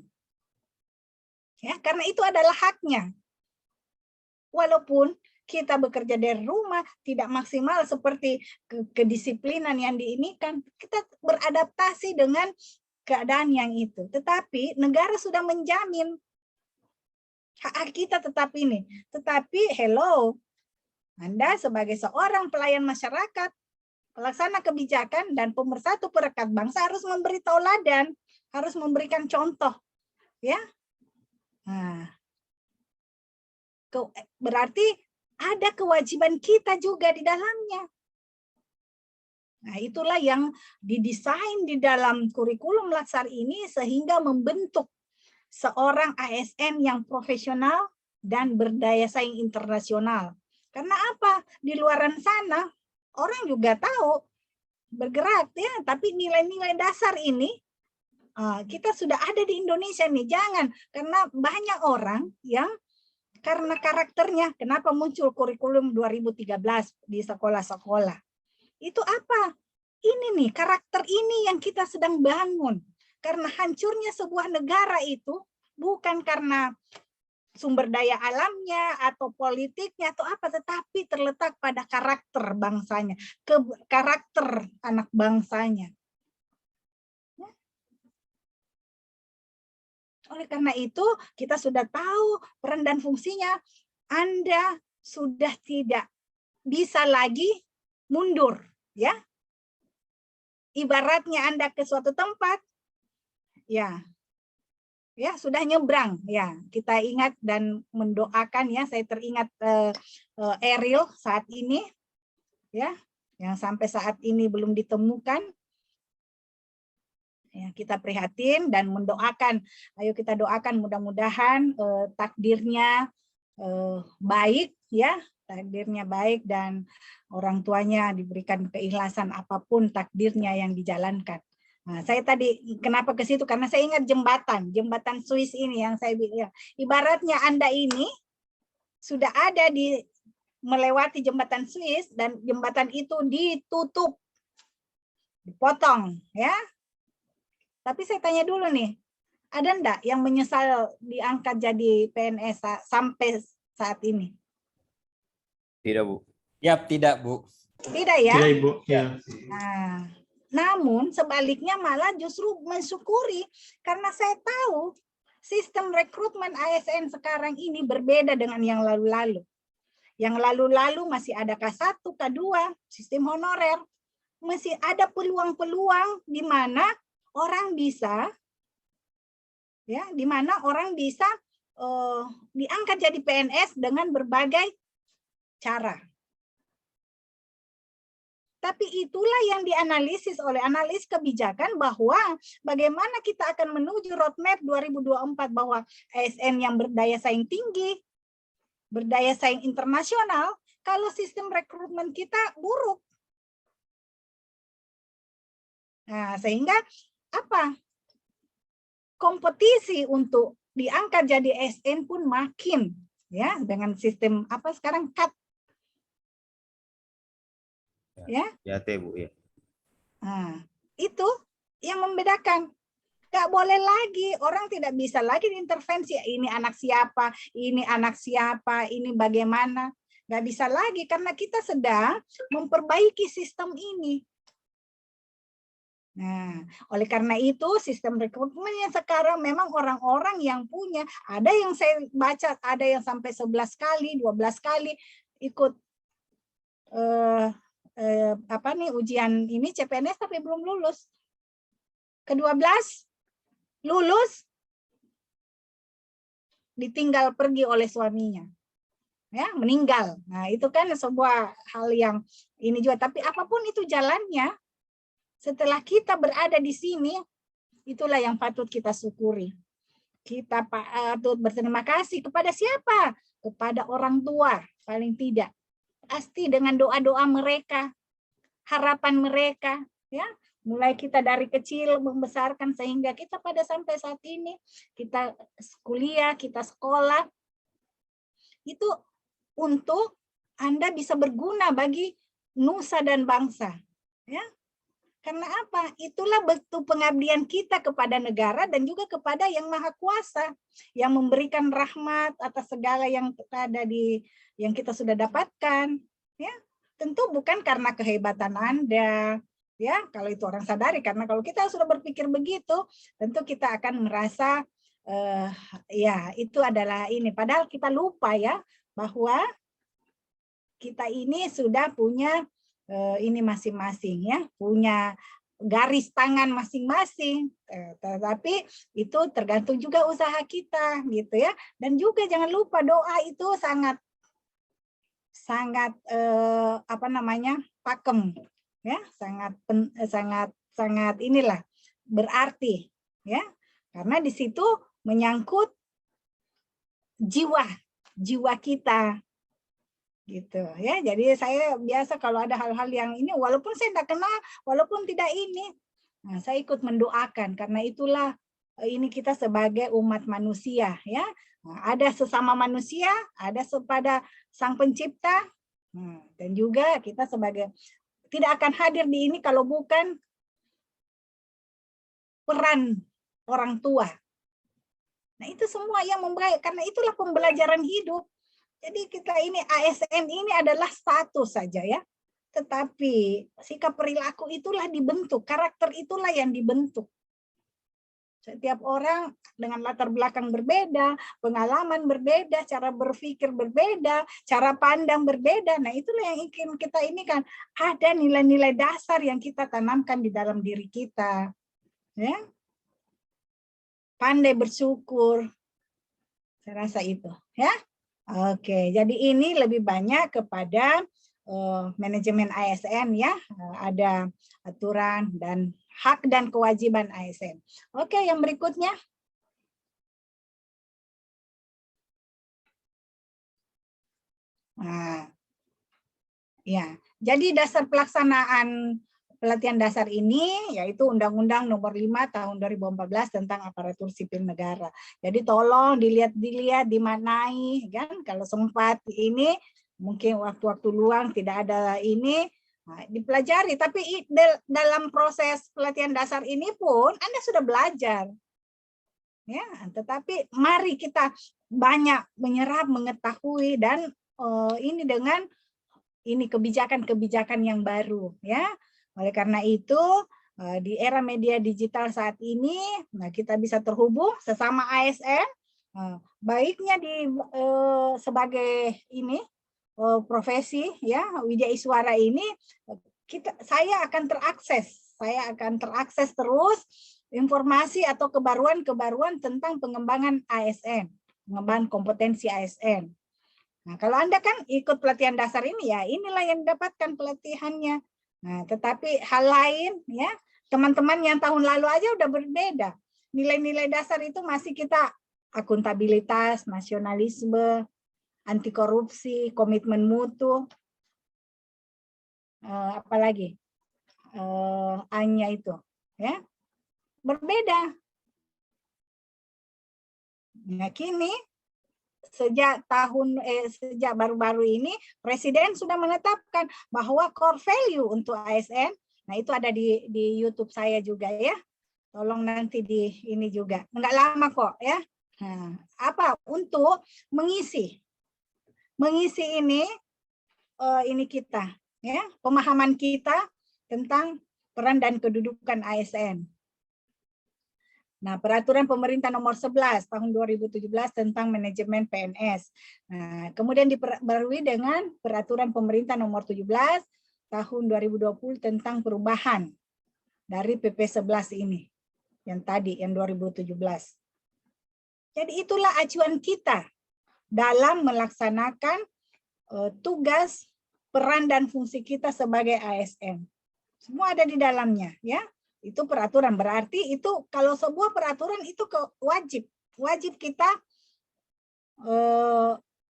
Ya, karena itu adalah haknya. Walaupun kita bekerja dari rumah, tidak maksimal seperti kedisiplinan yang diinikan, kita beradaptasi dengan keadaan yang itu. Tetapi negara sudah menjamin hak kita tetap ini. Tetapi hello, Anda sebagai seorang pelayan masyarakat, pelaksana kebijakan dan pemersatu perekat bangsa harus memberi tauladan, harus memberikan contoh, ya. Nah, berarti ada kewajiban kita juga di dalamnya. Nah, itulah yang didesain di dalam kurikulum Laksar ini sehingga membentuk seorang ASN yang profesional dan berdaya saing internasional. Karena apa? Di luaran sana orang juga tahu bergerak ya, tapi nilai-nilai dasar ini kita sudah ada di Indonesia nih. Jangan, karena banyak orang yang karena karakternya, kenapa muncul kurikulum 2013 di sekolah-sekolah? Itu apa? Ini nih, karakter ini yang kita sedang bangun. Karena hancurnya sebuah negara itu bukan karena sumber daya alamnya atau politiknya atau apa, tetapi terletak pada karakter bangsanya, karakter anak bangsanya. Oleh karena itu, kita sudah tahu peran dan fungsinya. Anda sudah tidak bisa lagi mundur, ya. Ibaratnya Anda ke suatu tempat, ya sudah nyebrang, ya. Kita ingat dan mendoakan, ya. Saya teringat Eril saat ini, ya, yang sampai saat ini belum ditemukan. Ya, kita prihatin dan mendoakan. Ayo kita doakan mudah-mudahan takdirnya baik, ya, takdirnya baik dan orang tuanya diberikan keikhlasan apapun takdirnya yang dijalankan. Nah, saya tadi kenapa ke situ karena saya ingat jembatan Swiss ini yang saya bilang. Ibaratnya Anda ini sudah ada di melewati jembatan Swiss dan jembatan itu ditutup, dipotong, ya. Tapi saya tanya dulu nih, ada enggak yang menyesal diangkat jadi PNS sampai saat ini? Tidak, Bu. Yap, tidak, Bu. Tidak ya? Tidak, Ibu. Ya. Nah, namun sebaliknya malah justru mensyukuri karena saya tahu sistem rekrutmen ASN sekarang ini berbeda dengan yang lalu-lalu. Yang lalu-lalu masih ada K1, K2, sistem honorer. Masih ada peluang-peluang di mana orang bisa, ya, di mana orang bisa diangkat jadi PNS dengan berbagai cara. Tapi itulah yang dianalisis oleh analis kebijakan bahwa bagaimana kita akan menuju roadmap 2024 bahwa ASN yang berdaya saing tinggi, berdaya saing internasional, kalau sistem rekrutmen kita buruk. Nah, sehingga apa? Kompetisi untuk diangkat jadi ASN pun makin, ya, dengan sistem apa sekarang cut. Ya. Ya, Bu, ya. Nah, itu yang membedakan. Nggak boleh lagi, orang tidak bisa lagi diintervensi. Ini anak siapa, ini bagaimana. nggak bisa lagi karena kita sedang memperbaiki sistem ini. Nah, oleh karena itu sistem rekrutmen yang sekarang memang orang-orang yang punya, ada yang saya baca, ada yang sampai 11 kali, 12 kali ikut ujian ini CPNS tapi belum lulus. Ke-12 lulus ditinggal pergi oleh suaminya. Ya, meninggal. Nah, itu kan sebuah hal yang ini juga, tapi apapun itu jalannya, setelah kita berada di sini, itulah yang patut kita syukuri. Kita patut berterima kasih kepada siapa? Kepada orang tua, paling tidak. Pasti dengan doa-doa mereka, harapan mereka, ya. Mulai kita dari kecil membesarkan sehingga kita pada sampai saat ini, kita kuliah, kita sekolah, itu untuk Anda bisa berguna bagi nusa dan bangsa. Ya. Karena apa? Itulah bentuk pengabdian kita kepada negara dan juga kepada Yang Maha Kuasa yang memberikan rahmat atas segala yang ada yang kita sudah dapatkan. Ya, tentu bukan karena kehebatan Anda. Ya, kalau itu orang sadari, karena kalau kita sudah berpikir begitu, tentu kita akan merasa ya itu adalah ini. Padahal kita lupa ya bahwa kita ini sudah punya ini masing-masing ya, punya garis tangan masing-masing, tetapi itu tergantung juga usaha kita gitu ya. Dan juga jangan lupa doa itu sangat pakem ya, sangat inilah berarti ya, karena di situ menyangkut jiwa kita gitu ya. Jadi saya biasa kalau ada hal-hal yang ini, walaupun saya tidak kenal, walaupun tidak ini, nah, saya ikut mendoakan karena itulah ini kita sebagai umat manusia ya. Nah, ada sesama manusia, ada kepada Sang Pencipta, dan juga kita sebagai tidak akan hadir di ini kalau bukan peran orang tua. Nah, itu semua yang membaik karena itulah pembelajaran hidup. Jadi kita ini ASN ini adalah status saja ya. Tetapi sikap perilaku itulah dibentuk, karakter itulah yang dibentuk. Setiap orang dengan latar belakang berbeda, pengalaman berbeda, cara berpikir berbeda, cara pandang berbeda. Nah, itulah yang ingin kita ini kan, ada nilai-nilai dasar yang kita tanamkan di dalam diri kita. Ya. Pandai bersyukur. Saya rasa itu, ya. Oke, jadi ini lebih banyak kepada manajemen ASN ya, ada aturan dan hak dan kewajiban ASN. Oke, yang berikutnya. Nah, ya, jadi dasar pelaksanaan pelatihan dasar ini yaitu Undang-Undang Nomor 5 Tahun 2014 tentang Aparatur Sipil Negara. Jadi tolong dilihat, dimaknai kan, kalau sempat ini mungkin waktu-waktu luang tidak ada ini, nah, dipelajari. Tapi dalam proses pelatihan dasar ini pun Anda sudah belajar. Ya, tetapi mari kita banyak menyerap, mengetahui dan ini dengan ini kebijakan-kebijakan yang baru ya. Oleh karena itu, di era media digital saat ini, nah kita bisa terhubung sesama ASN, baiknya sebagai ini profesi ya Widya Iswara ini, saya akan terakses terus informasi atau kebaruan-kebaruan tentang pengembangan ASN, pengembangan kompetensi ASN. Nah, kalau Anda kan ikut pelatihan dasar ini ya, inilah yang dapatkan pelatihannya. Nah, tetapi hal lain ya, teman-teman yang tahun lalu aja udah berbeda. Nilai-nilai dasar itu masih kita akuntabilitas, nasionalisme, anti korupsi, komitmen mutu, apalagi A-nya itu, ya berbeda. Nah, kini sejak baru-baru ini Presiden sudah menetapkan bahwa core value untuk ASN, nah itu ada di YouTube saya juga ya. Tolong nanti di ini juga. Enggak lama kok ya. Nah, apa untuk mengisi ini ini kita, ya, pemahaman kita tentang peran dan kedudukan ASN. Nah, Peraturan Pemerintah Nomor 11 Tahun 2017 tentang Manajemen PNS. Nah, kemudian diperbarui dengan Peraturan Pemerintah Nomor 17 Tahun 2020 tentang perubahan dari PP 11 ini, yang tadi, yang 2017. Jadi itulah acuan kita dalam melaksanakan tugas, peran, dan fungsi kita sebagai ASN. Semua ada di dalamnya, ya. Itu peraturan, berarti itu kalau sebuah peraturan itu wajib kita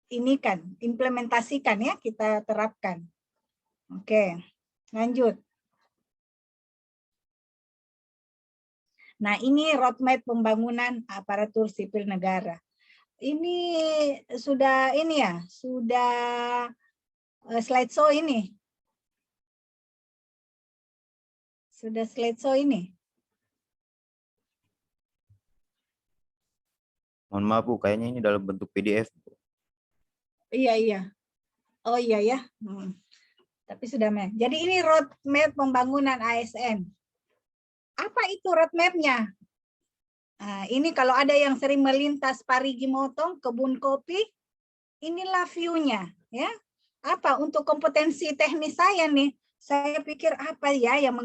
ini kan implementasikan, ya, kita terapkan. Oke, lanjut. Nah, ini roadmap pembangunan aparatur sipil negara. Ini sudah ini ya, sudah slideshow ini. Sudah slideshow ini. Mohon maaf Bu, kayaknya ini dalam bentuk PDF. Iya. Oh iya ya. Tapi sudah. Jadi ini roadmap pembangunan ASN. Apa itu roadmap-nya? Nah, ini kalau ada yang sering melintas Parigi Motong, kebun kopi, inilah view-nya, ya. Apa untuk kompetensi teknis saya nih? Saya pikir apa ya yang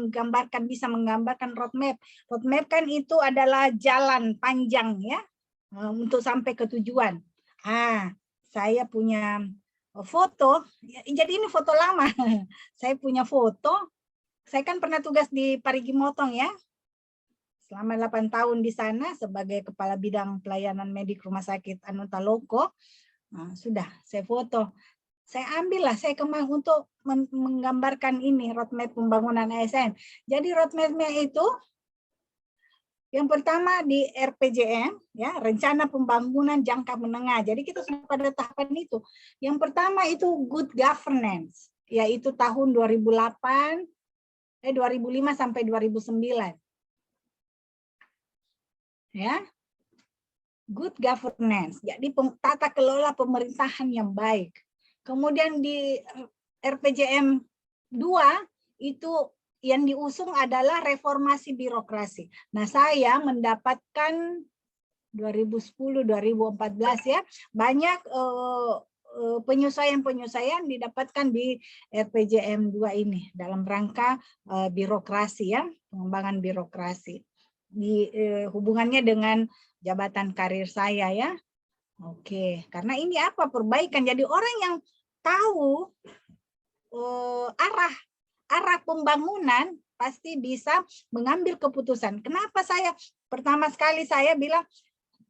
bisa menggambarkan roadmap. Roadmap kan itu adalah jalan panjang, ya, untuk sampai ke tujuan. Saya punya foto, jadi ini foto lama. Saya punya foto. Saya kan pernah tugas di Parigi Motong, ya. Selama 8 tahun di sana sebagai Kepala Bidang Pelayanan Medik Rumah Sakit Anuta Loko. Nah, sudah saya foto. Saya ambillah, saya kemang untuk menggambarkan ini roadmap pembangunan ASN. Jadi roadmap-nya itu yang pertama di RPJM, ya, rencana pembangunan jangka menengah. Jadi kita sudah pada tahapan itu. Yang pertama itu good governance, yaitu tahun 2005 sampai 2009. Ya. Good governance. Jadi tata kelola pemerintahan yang baik. Kemudian di RPJM 2 itu yang diusung adalah reformasi birokrasi. Nah, saya mendapatkan 2010-2014 ya, banyak penyesuaian didapatkan di RPJM 2 ini dalam rangka birokrasi, ya, pengembangan birokrasi. Di hubungannya dengan jabatan karir saya, ya. Oke, karena ini apa? Perbaikan. Jadi orang yang tahu arah pembangunan pasti bisa mengambil keputusan. Kenapa pertama sekali saya bilang,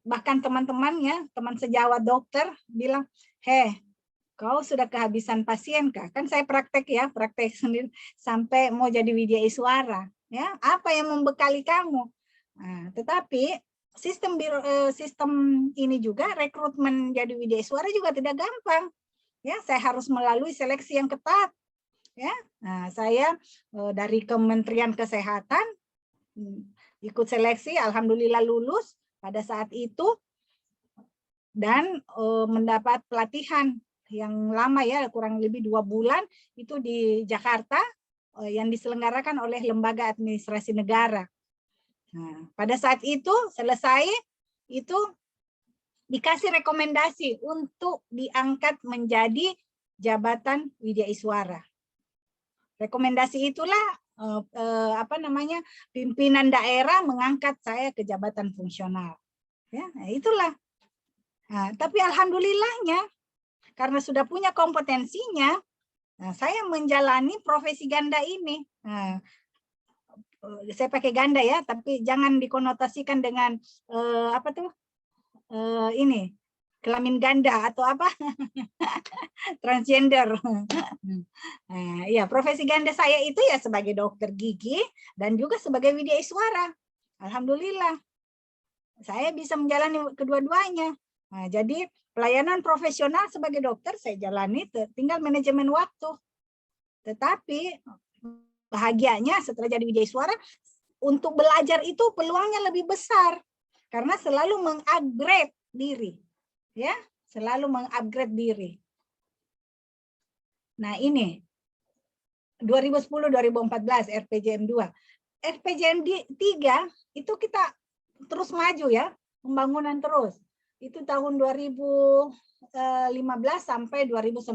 bahkan teman-temannya, teman sejawat dokter bilang, kau sudah kehabisan pasien kah? Kan saya praktek sendiri sampai mau jadi Widya Iswara. Ya, apa yang membekali kamu? Nah, tetapi sistem ini juga rekrutmen jadi Widya Iswara juga tidak gampang, ya. Saya harus melalui seleksi yang ketat, ya. Nah, saya dari Kementerian Kesehatan ikut seleksi, alhamdulillah lulus pada saat itu dan mendapat pelatihan yang lama, ya, kurang lebih 2 bulan itu di Jakarta yang diselenggarakan oleh Lembaga Administrasi Negara. Nah, pada saat itu selesai, itu dikasih rekomendasi untuk diangkat menjadi jabatan Widya Iswara. Rekomendasi itulah pimpinan daerah mengangkat saya ke jabatan fungsional. Ya, nah itulah. Nah, tapi alhamdulillahnya karena sudah punya kompetensinya, nah, saya menjalani profesi ganda ini. Nah, saya pakai ganda, ya, tapi jangan dikonotasikan dengan ini kelamin ganda atau apa transgender. Nah, ya, profesi ganda saya itu ya sebagai dokter gigi dan juga sebagai Widya Iswara. Alhamdulillah saya bisa menjalani kedua-duanya. Nah, jadi pelayanan profesional sebagai dokter saya jalani, tinggal manajemen waktu. Tetapi bahagianya setelah jadi Widya Iswara, untuk belajar itu peluangnya lebih besar karena selalu mengupgrade diri, ya, selalu mengupgrade diri. Nah, ini 2010-2014 RPJM 2. RPJM 3 itu kita terus maju ya, pembangunan terus. Itu tahun 2015 sampai 2019.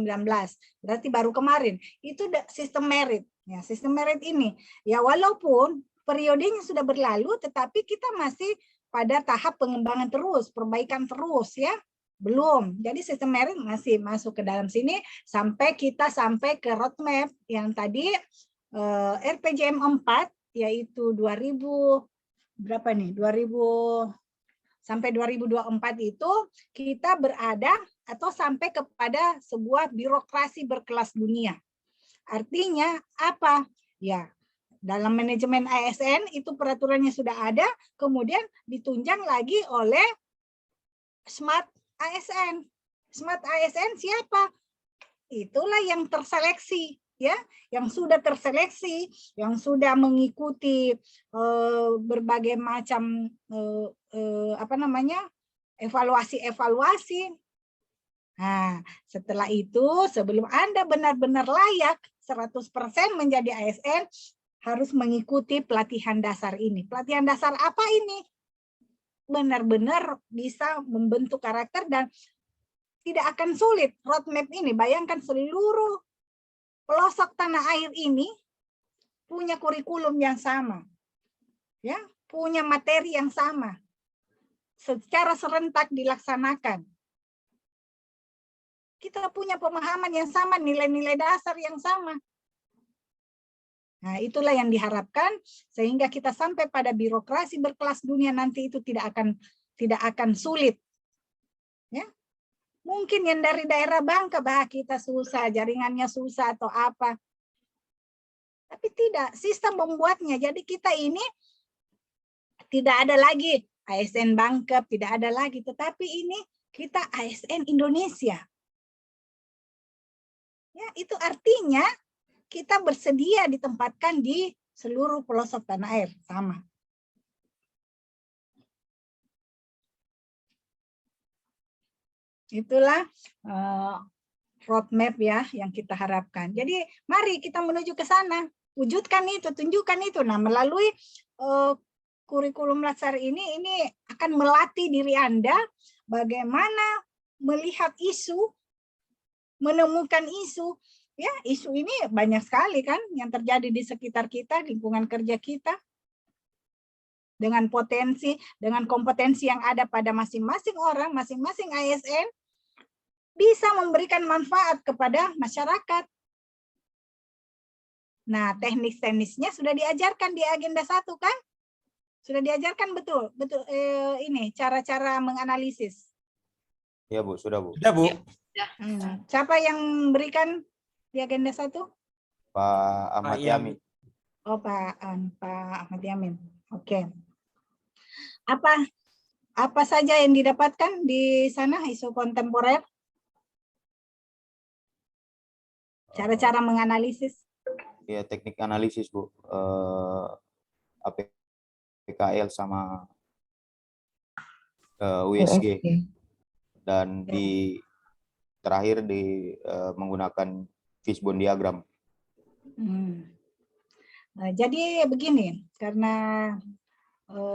Berarti baru kemarin. Itu sistem merit. Ya, sistem merit ini. Ya, walaupun periodenya sudah berlalu, tetapi kita masih pada tahap pengembangan terus, perbaikan terus ya. Belum. Jadi sistem merit masih masuk ke dalam sini sampai kita sampai ke roadmap yang tadi RPJM 4 yaitu 2000 berapa nih? 2000 sampai 2024 itu kita berada atau sampai kepada sebuah birokrasi berkelas dunia. Artinya apa? Ya, dalam manajemen ASN itu peraturannya sudah ada, kemudian ditunjang lagi oleh Smart ASN. Smart ASN siapa? Itulah yang terseleksi, ya, yang sudah terseleksi, yang sudah mengikuti berbagai macam evaluasi. Nah, setelah itu sebelum Anda benar-benar layak 100% menjadi ASN harus mengikuti pelatihan dasar ini. Pelatihan dasar apa ini? Benar-benar bisa membentuk karakter dan tidak akan sulit. Roadmap ini, bayangkan seluruh pelosok tanah air ini punya kurikulum yang sama, ya, punya materi yang sama, secara serentak dilaksanakan. Kita punya pemahaman yang sama, nilai-nilai dasar yang sama. Nah, itulah yang diharapkan sehingga kita sampai pada birokrasi berkelas dunia nanti itu tidak akan sulit. Ya. Mungkin yang dari daerah Bangka kita susah, jaringannya susah atau apa. Tapi tidak, sistem membuatnya. Jadi kita ini tidak ada lagi ASN Bangka, tidak ada lagi, tetapi ini kita ASN Indonesia. Ya, itu artinya kita bersedia ditempatkan di seluruh pelosok tanah air, sama. Itulah roadmap ya yang kita harapkan. Jadi mari kita menuju ke sana, wujudkan itu, tunjukkan itu. Nah, melalui kurikulum Latsar ini akan melatih diri Anda bagaimana melihat isu, menemukan isu. Ya, isu ini banyak sekali kan yang terjadi di sekitar kita, lingkungan kerja kita. Dengan potensi, dengan kompetensi yang ada pada masing-masing orang, masing-masing ASN, bisa memberikan manfaat kepada masyarakat. Nah, teknis-teknisnya sudah diajarkan di agenda 1 kan? Sudah diajarkan betul ini cara-cara menganalisis. Ya Bu, sudah Bu. Sudah Bu. Siapa yang berikan di agenda 1? Pak Ahmad Yamin. Oh, Pak Ahmad Yamin. Oke. Apa saja yang didapatkan di sana isu kontemporer? Cara-cara menganalisis. Ya, teknik analisis Bu. APKL sama USG. Dan terakhir menggunakan fishbone diagram. Nah, jadi begini, karena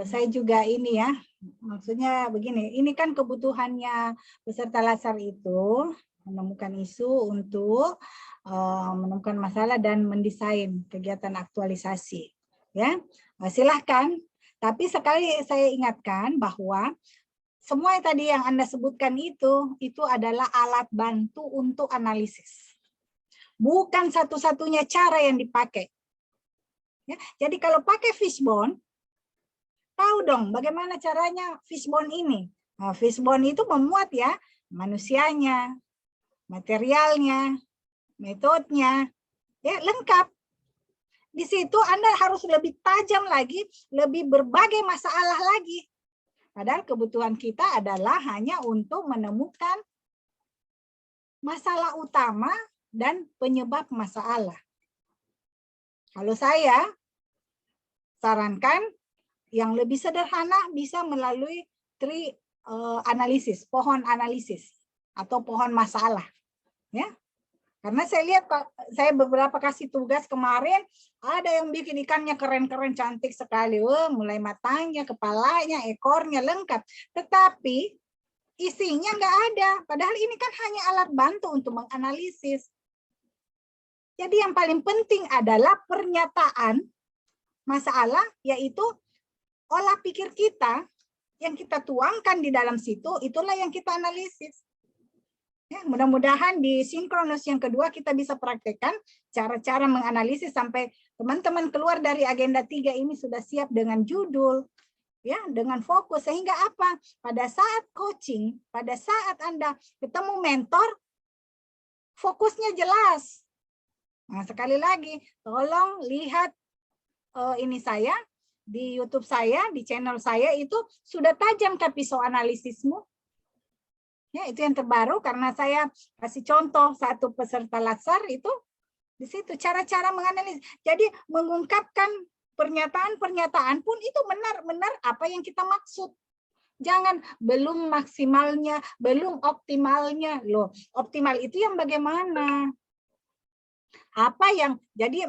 saya juga ini ya, maksudnya begini, ini kan kebutuhannya peserta Latsar itu menemukan isu untuk menemukan masalah dan mendesain kegiatan aktualisasi. Ya, silahkan. Tapi sekali saya ingatkan bahwa semua yang tadi yang Anda sebutkan itu adalah alat bantu untuk analisis. Bukan satu-satunya cara yang dipakai. Ya, jadi kalau pakai fishbone, tahu dong bagaimana caranya fishbone ini. Nah, fishbone itu memuat ya manusianya, materialnya, metodenya, ya lengkap. Di situ Anda harus lebih tajam lagi, lebih berbagai masalah lagi. Padahal kebutuhan kita adalah hanya untuk menemukan masalah utama dan penyebab masalah. Kalau saya sarankan yang lebih sederhana bisa melalui analisis, pohon analisis atau pohon masalah. Ya. Karena saya lihat Pak, saya beberapa kasih tugas kemarin, ada yang bikin ikannya keren-keren, cantik sekali. Wah, mulai matanya, kepalanya, ekornya lengkap. Tetapi isinya nggak ada. Padahal ini kan hanya alat bantu untuk menganalisis. Jadi yang paling penting adalah pernyataan masalah, yaitu olah pikir kita yang kita tuangkan di dalam situ, itulah yang kita analisis. Ya, mudah-mudahan di sinkronus yang kedua kita bisa praktekkan cara-cara menganalisis sampai teman-teman keluar dari agenda 3 ini sudah siap dengan judul, ya, dengan fokus, sehingga apa? Pada saat coaching, pada saat Anda ketemu mentor, fokusnya jelas. Nah, sekali lagi, tolong lihat ini saya di YouTube saya, di channel saya itu sudah tajam ke pisau analisismu. Ya, itu yang terbaru karena saya kasih contoh satu peserta latsar itu di situ cara-cara menganalisis. Jadi mengungkapkan pernyataan-pernyataan pun itu benar-benar apa yang kita maksud. Jangan belum maksimalnya, belum optimalnya. Loh, optimal itu yang bagaimana? Apa yang jadi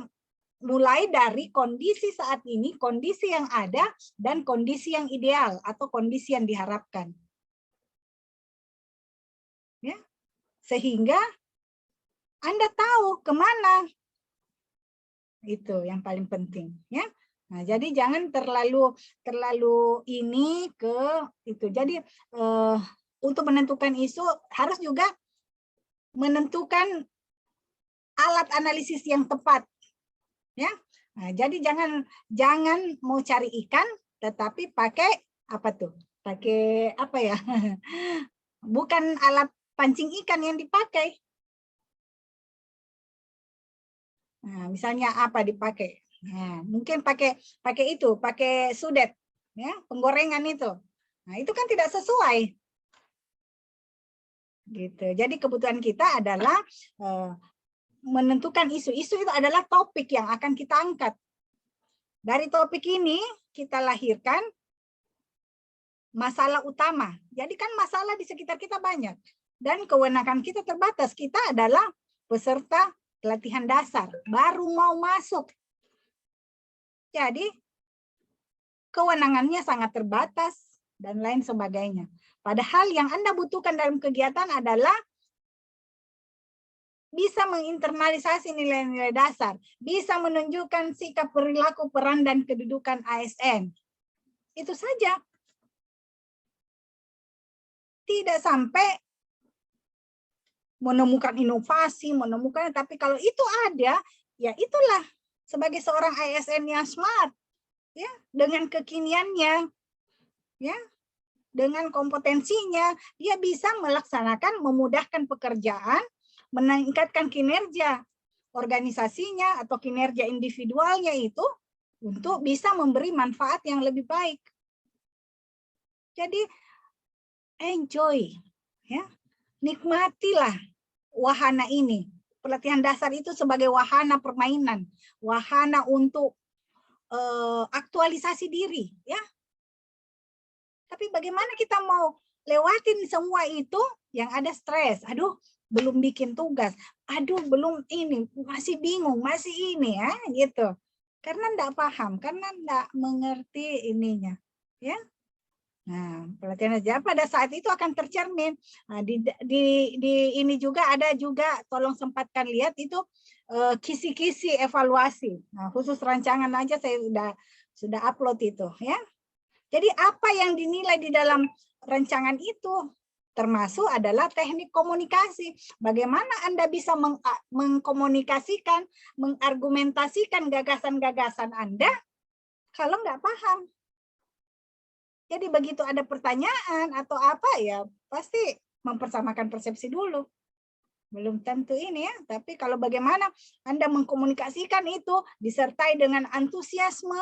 mulai dari kondisi saat ini, kondisi yang ada dan kondisi yang ideal atau kondisi yang diharapkan. Ya, sehingga Anda tahu kemana. Itu yang paling penting, ya. Nah, jadi jangan terlalu ini ke itu. Jadi untuk menentukan isu harus juga menentukan alat analisis yang tepat, ya. Nah, jadi jangan mau cari ikan tetapi pakai apa tuh? Pakai apa ya? Bukan alat pancing ikan yang dipakai. Nah, misalnya apa dipakai? Nah, mungkin pakai itu, pakai sudet, ya, penggorengan itu. Nah, itu kan tidak sesuai. Gitu. Jadi kebutuhan kita adalah menentukan isu-isu itu adalah topik yang akan kita angkat. Dari topik ini kita lahirkan masalah utama. Jadi kan masalah di sekitar kita banyak. Dan kewenangan kita terbatas. Kita adalah peserta pelatihan dasar, baru mau masuk. Jadi kewenangannya sangat terbatas dan lain sebagainya. Padahal yang Anda butuhkan dalam kegiatan adalah bisa menginternalisasi nilai-nilai dasar, bisa menunjukkan sikap perilaku, peran, dan kedudukan ASN. Itu saja. Tidak sampai menemukan inovasi, tapi kalau itu ada, ya itulah sebagai seorang ASN yang smart, ya, dengan kekiniannya, ya, dengan kompetensinya, dia bisa melaksanakan, memudahkan pekerjaan, meningkatkan kinerja organisasinya atau kinerja individualnya itu untuk bisa memberi manfaat yang lebih baik. Jadi enjoy, ya, nikmatilah wahana ini. Pelatihan dasar itu sebagai wahana permainan, wahana untuk aktualisasi diri, ya. Tapi bagaimana kita mau lewatin semua itu yang ada stres? Aduh, belum bikin tugas. Aduh, belum ini, masih bingung, masih ini, ya, gitu. Karena enggak paham, karena enggak mengerti ininya, ya. Nah, pelatihan aja pada saat itu akan tercermin. Nah, di ini juga ada juga, tolong sempatkan lihat itu kisi-kisi evaluasi. Nah, khusus rancangan aja saya sudah upload itu, ya. Jadi apa yang dinilai di dalam rancangan itu termasuk adalah teknik komunikasi. Bagaimana Anda bisa mengkomunikasikan, mengargumentasikan gagasan-gagasan Anda kalau nggak paham. Jadi begitu ada pertanyaan atau apa, ya pasti mempersamakan persepsi dulu. Belum tentu ini, ya, tapi kalau bagaimana Anda mengkomunikasikan itu disertai dengan antusiasme,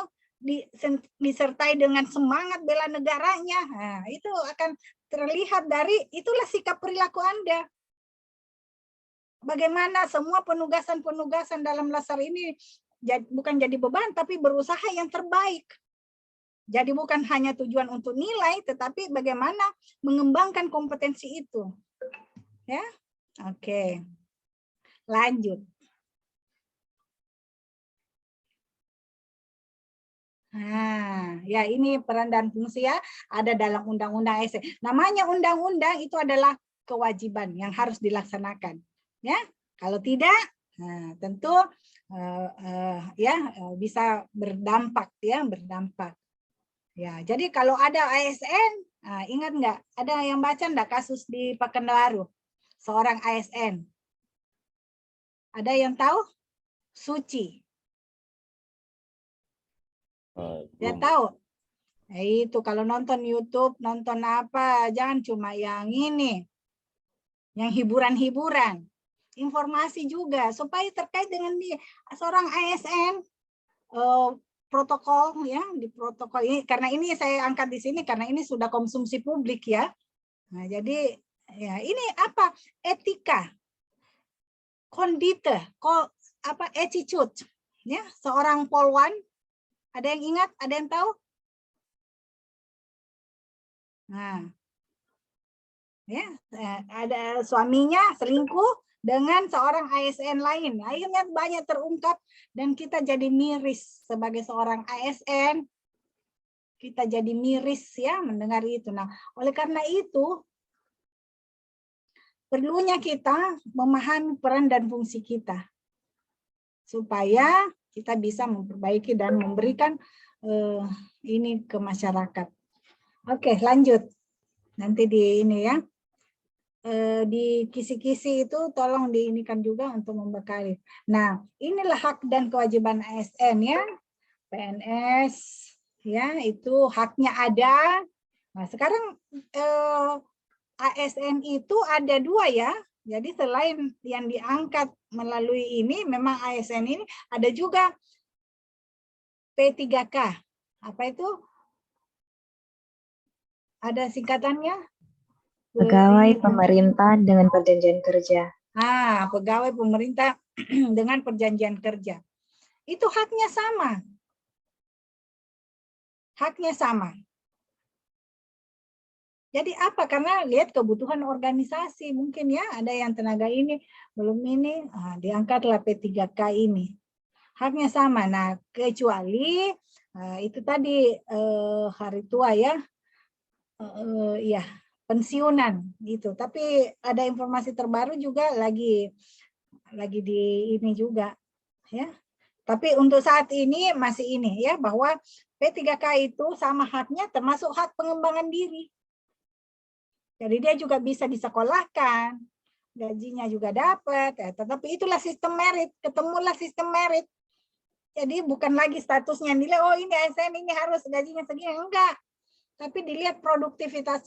disertai dengan semangat bela negaranya, nah, itu akan terlihat dari itulah sikap perilaku Anda. Bagaimana semua penugasan-penugasan dalam latsar ini bukan jadi beban, tapi berusaha yang terbaik. Jadi bukan hanya tujuan untuk nilai, tetapi bagaimana mengembangkan kompetensi itu. Ya, oke. lanjut. Nah, ya ini peran dan fungsi ya ada dalam Undang-Undang ASN. Namanya undang-undang itu adalah kewajiban yang harus dilaksanakan. Ya, kalau tidak, nah, tentu bisa berdampak ya, berdampak. Ya, jadi kalau ada ASN, ingat nggak? Ada yang baca nggak kasus di Pekanbaru? Seorang ASN. Ada yang tahu? Suci. Ya tahu. Nah, itu kalau nonton YouTube, nonton apa, jangan cuma yang ini, yang hiburan-hiburan, informasi juga supaya terkait dengan dia seorang ASN protokol ya di protokol ini karena ini saya angkat di sini karena ini sudah konsumsi publik ya. Nah jadi ya ini apa etika, kondite, attitude ya seorang polwan. Ada yang ingat? Ada yang tahu? Nah, ya, ada suaminya selingkuh dengan seorang ASN lain. Akhirnya banyak terungkap dan kita jadi miris sebagai seorang ASN. Kita jadi miris ya mendengar itu. Nah, oleh karena itu perlunya kita memahami peran dan fungsi kita supaya kita bisa memperbaiki dan memberikan ini ke masyarakat. Oke, lanjut. Nanti di ini ya. Di kisi-kisi itu tolong diinikan juga untuk membekali. Nah, inilah hak dan kewajiban ASN ya. PNS ya, itu haknya ada. Nah, sekarang ASN itu ada 2 ya. Jadi selain yang diangkat melalui ini, memang ASN ini ada juga P3K. Apa itu? Ada singkatannya? Pegawai pemerintah dengan perjanjian kerja. Pegawai pemerintah dengan perjanjian kerja. Itu haknya sama. Haknya sama. Jadi apa? Karena lihat kebutuhan organisasi mungkin ya, ada yang tenaga ini belum ini, diangkatlah P3K ini. Haknya sama. Nah, kecuali itu tadi hari tua ya, ya pensiunan gitu. Tapi ada informasi terbaru juga lagi di ini juga ya. Tapi untuk saat ini masih ini ya bahwa P3K itu sama haknya termasuk hak pengembangan diri. Jadi dia juga bisa disekolahkan, gajinya juga dapat, tetapi itulah sistem merit, ketemulah sistem merit. Jadi bukan lagi statusnya nilai, oh ini ASN ini harus gajinya segini, enggak. Tapi dilihat produktivitas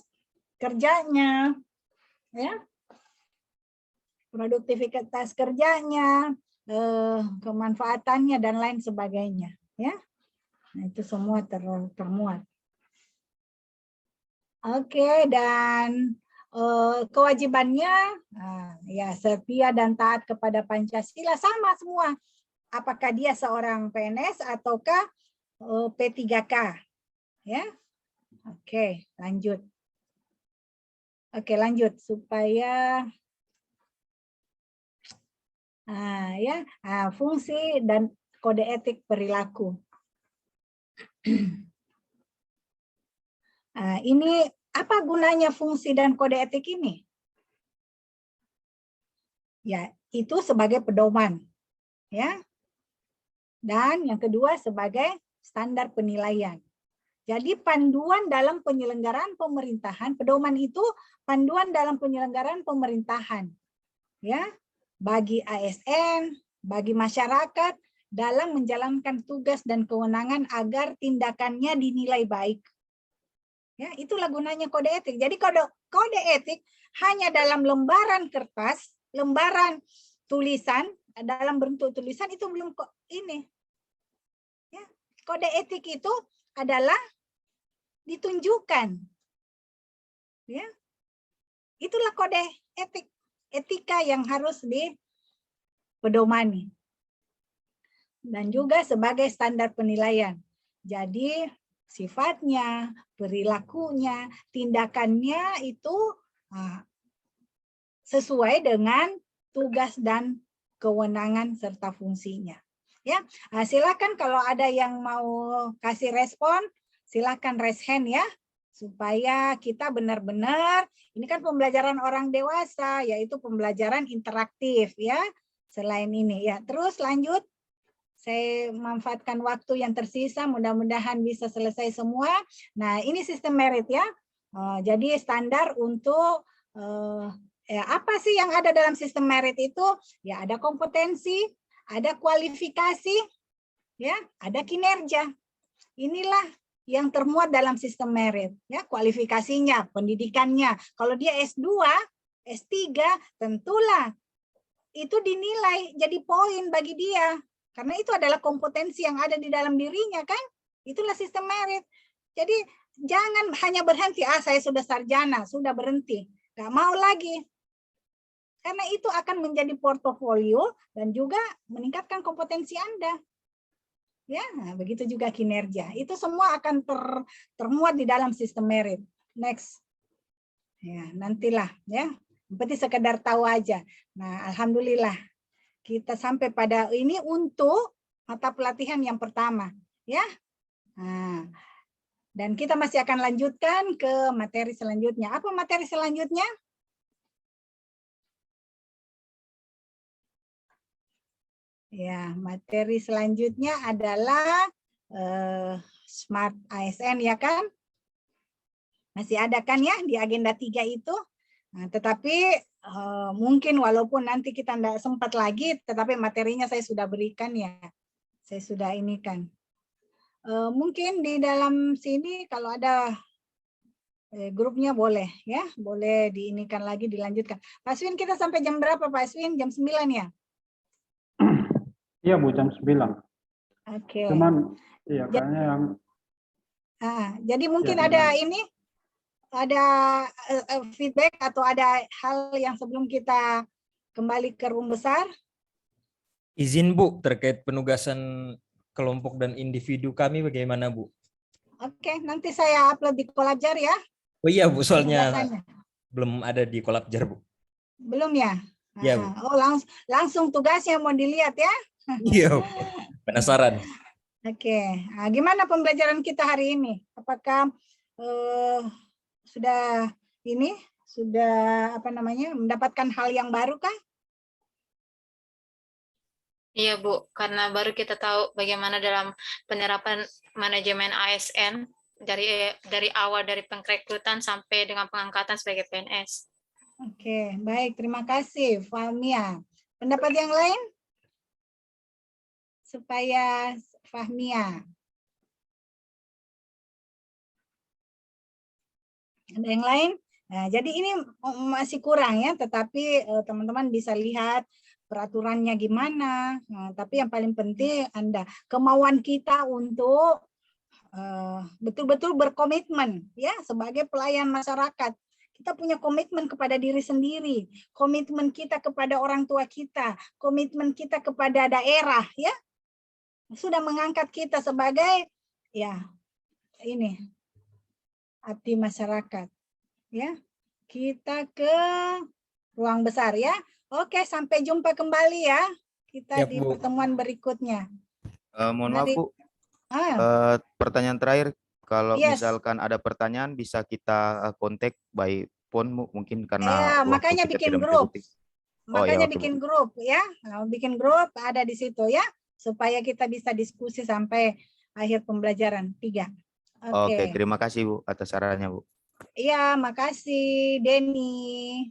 kerjanya, ya, produktivitas kerjanya, kemanfaatannya dan lain sebagainya, ya. Nah, itu semua termuat. Oke, dan kewajibannya ya setia dan taat kepada Pancasila sama semua. Apakah dia seorang PNS ataukah P3K? Ya. Oke, lanjut. Oke, lanjut supaya fungsi dan kode etik perilaku. Ini apa gunanya fungsi dan kode etik ini? Ya, itu sebagai pedoman, ya. Dan yang kedua sebagai standar penilaian. Jadi panduan dalam penyelenggaraan pemerintahan, pedoman itu panduan dalam penyelenggaraan pemerintahan, ya, bagi ASN, bagi masyarakat dalam menjalankan tugas dan kewenangan agar tindakannya dinilai baik. Ya, itulah gunanya kode etik. Jadi kode etik hanya dalam lembaran kertas, lembaran tulisan, dalam bentuk tulisan itu belum ini. Ya, kode etik itu adalah ditunjukkan. Ya. Itulah kode etik, etika yang harus dipedomani. Dan juga sebagai standar penilaian. Jadi sifatnya, perilakunya, tindakannya itu sesuai dengan tugas dan kewenangan serta fungsinya. Ya, silakan kalau ada yang mau kasih respon, silakan raise hand ya, supaya kita benar-benar, ini kan pembelajaran orang dewasa, yaitu pembelajaran interaktif ya. Selain ini ya, terus lanjut. Saya manfaatkan waktu yang tersisa, mudah-mudahan bisa selesai semua. Nah, ini sistem merit ya. Jadi standar untuk apa sih yang ada dalam sistem merit itu? Ya, ada kompetensi, ada kualifikasi, ya, ada kinerja. Inilah yang termuat dalam sistem merit, ya, kualifikasinya, pendidikannya. Kalau dia S2, S3, tentulah itu dinilai jadi poin bagi dia. Karena itu adalah kompetensi yang ada di dalam dirinya kan. Itulah sistem merit. Jadi jangan hanya berhenti, saya sudah sarjana, sudah berhenti. Nggak mau lagi. Karena itu akan menjadi portofolio dan juga meningkatkan kompetensi Anda. Ya, nah, begitu juga kinerja. Itu semua akan termuat di dalam sistem merit. Next. Ya, nantilah ya. Berarti sekedar tahu aja. Nah, alhamdulillah kita sampai pada ini untuk mata pelatihan yang pertama, ya. Nah, dan kita masih akan lanjutkan ke materi selanjutnya. Apa materi selanjutnya? Ya, materi selanjutnya adalah Smart ASN ya kan? Masih ada kan ya di agenda 3 itu? Nah, tetapi mungkin walaupun nanti kita tidak sempat lagi, tetapi materinya saya sudah berikan ya. Saya sudah ini kan. Mungkin di dalam sini kalau ada grupnya boleh ya, boleh diinikan lagi, dilanjutkan. Pak Aswin, kita sampai jam berapa Pak Aswin? Jam 9 ya? Iya Bu, jam 9. Oke. Cuman iya kayaknya yang jadi mungkin ya, ada ini, ada feedback atau ada hal yang sebelum kita kembali ke room besar? Izin Bu, terkait penugasan kelompok dan individu kami bagaimana Bu? Oke, nanti saya upload di Kolabjar ya. Oh iya Bu, soalnya Penugasannya. belum ada di Kolabjar Bu. Belum ya? Iya Bu. Oh, langsung tugasnya mau dilihat ya? Iya Bu. Penasaran. Oke, gimana pembelajaran kita hari ini? Apakah sudah mendapatkan hal yang baru kah? Iya Bu, karena baru kita tahu bagaimana dalam penerapan manajemen ASN dari awal dari pengrekrutan sampai dengan pengangkatan sebagai PNS. Oke, baik, terima kasih Fahmia. Pendapat yang lain? Supaya Fahmia. Ada yang lain? Nah, jadi ini masih kurang ya, tetapi teman-teman bisa lihat peraturannya gimana. Nah, tapi yang paling penting kemauan kita untuk betul-betul berkomitmen ya sebagai pelayan masyarakat. Kita punya komitmen kepada diri sendiri, komitmen kita kepada orang tua kita, komitmen kita kepada daerah ya. Sudah mengangkat kita sebagai ya ini abdi masyarakat. Ya, kita ke ruang besar ya. Oke, sampai jumpa kembali ya. Kita di pertemuan berikutnya. Mohon maaf Bu, pertanyaan terakhir. Kalau misalkan ada pertanyaan bisa kita kontak by phone Bu, mungkin karena makanya bikin grup. Makanya bikin grup ya. Bikin grup ada di situ ya, supaya kita bisa diskusi sampai akhir pembelajaran 3. Oke, terima kasih Bu atas sarannya Bu. Iya, makasih Denny.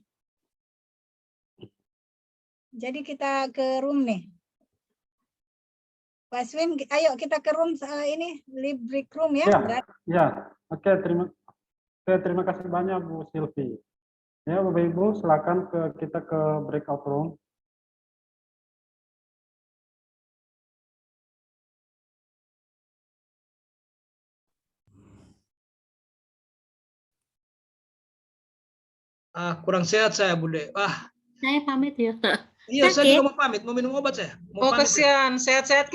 Jadi kita ke room nih. Pak Aswin, ayo kita ke room ini, break room ya. Ya. Oke, terima kasih banyak Bu Silvi. Ya, Bapak Ibu, silakan kita ke breakout room. Kurang sehat saya, Bude. Saya pamit ya. Iya, saya juga mau pamit, mau minum obat saya. Kasihan, sehat-sehat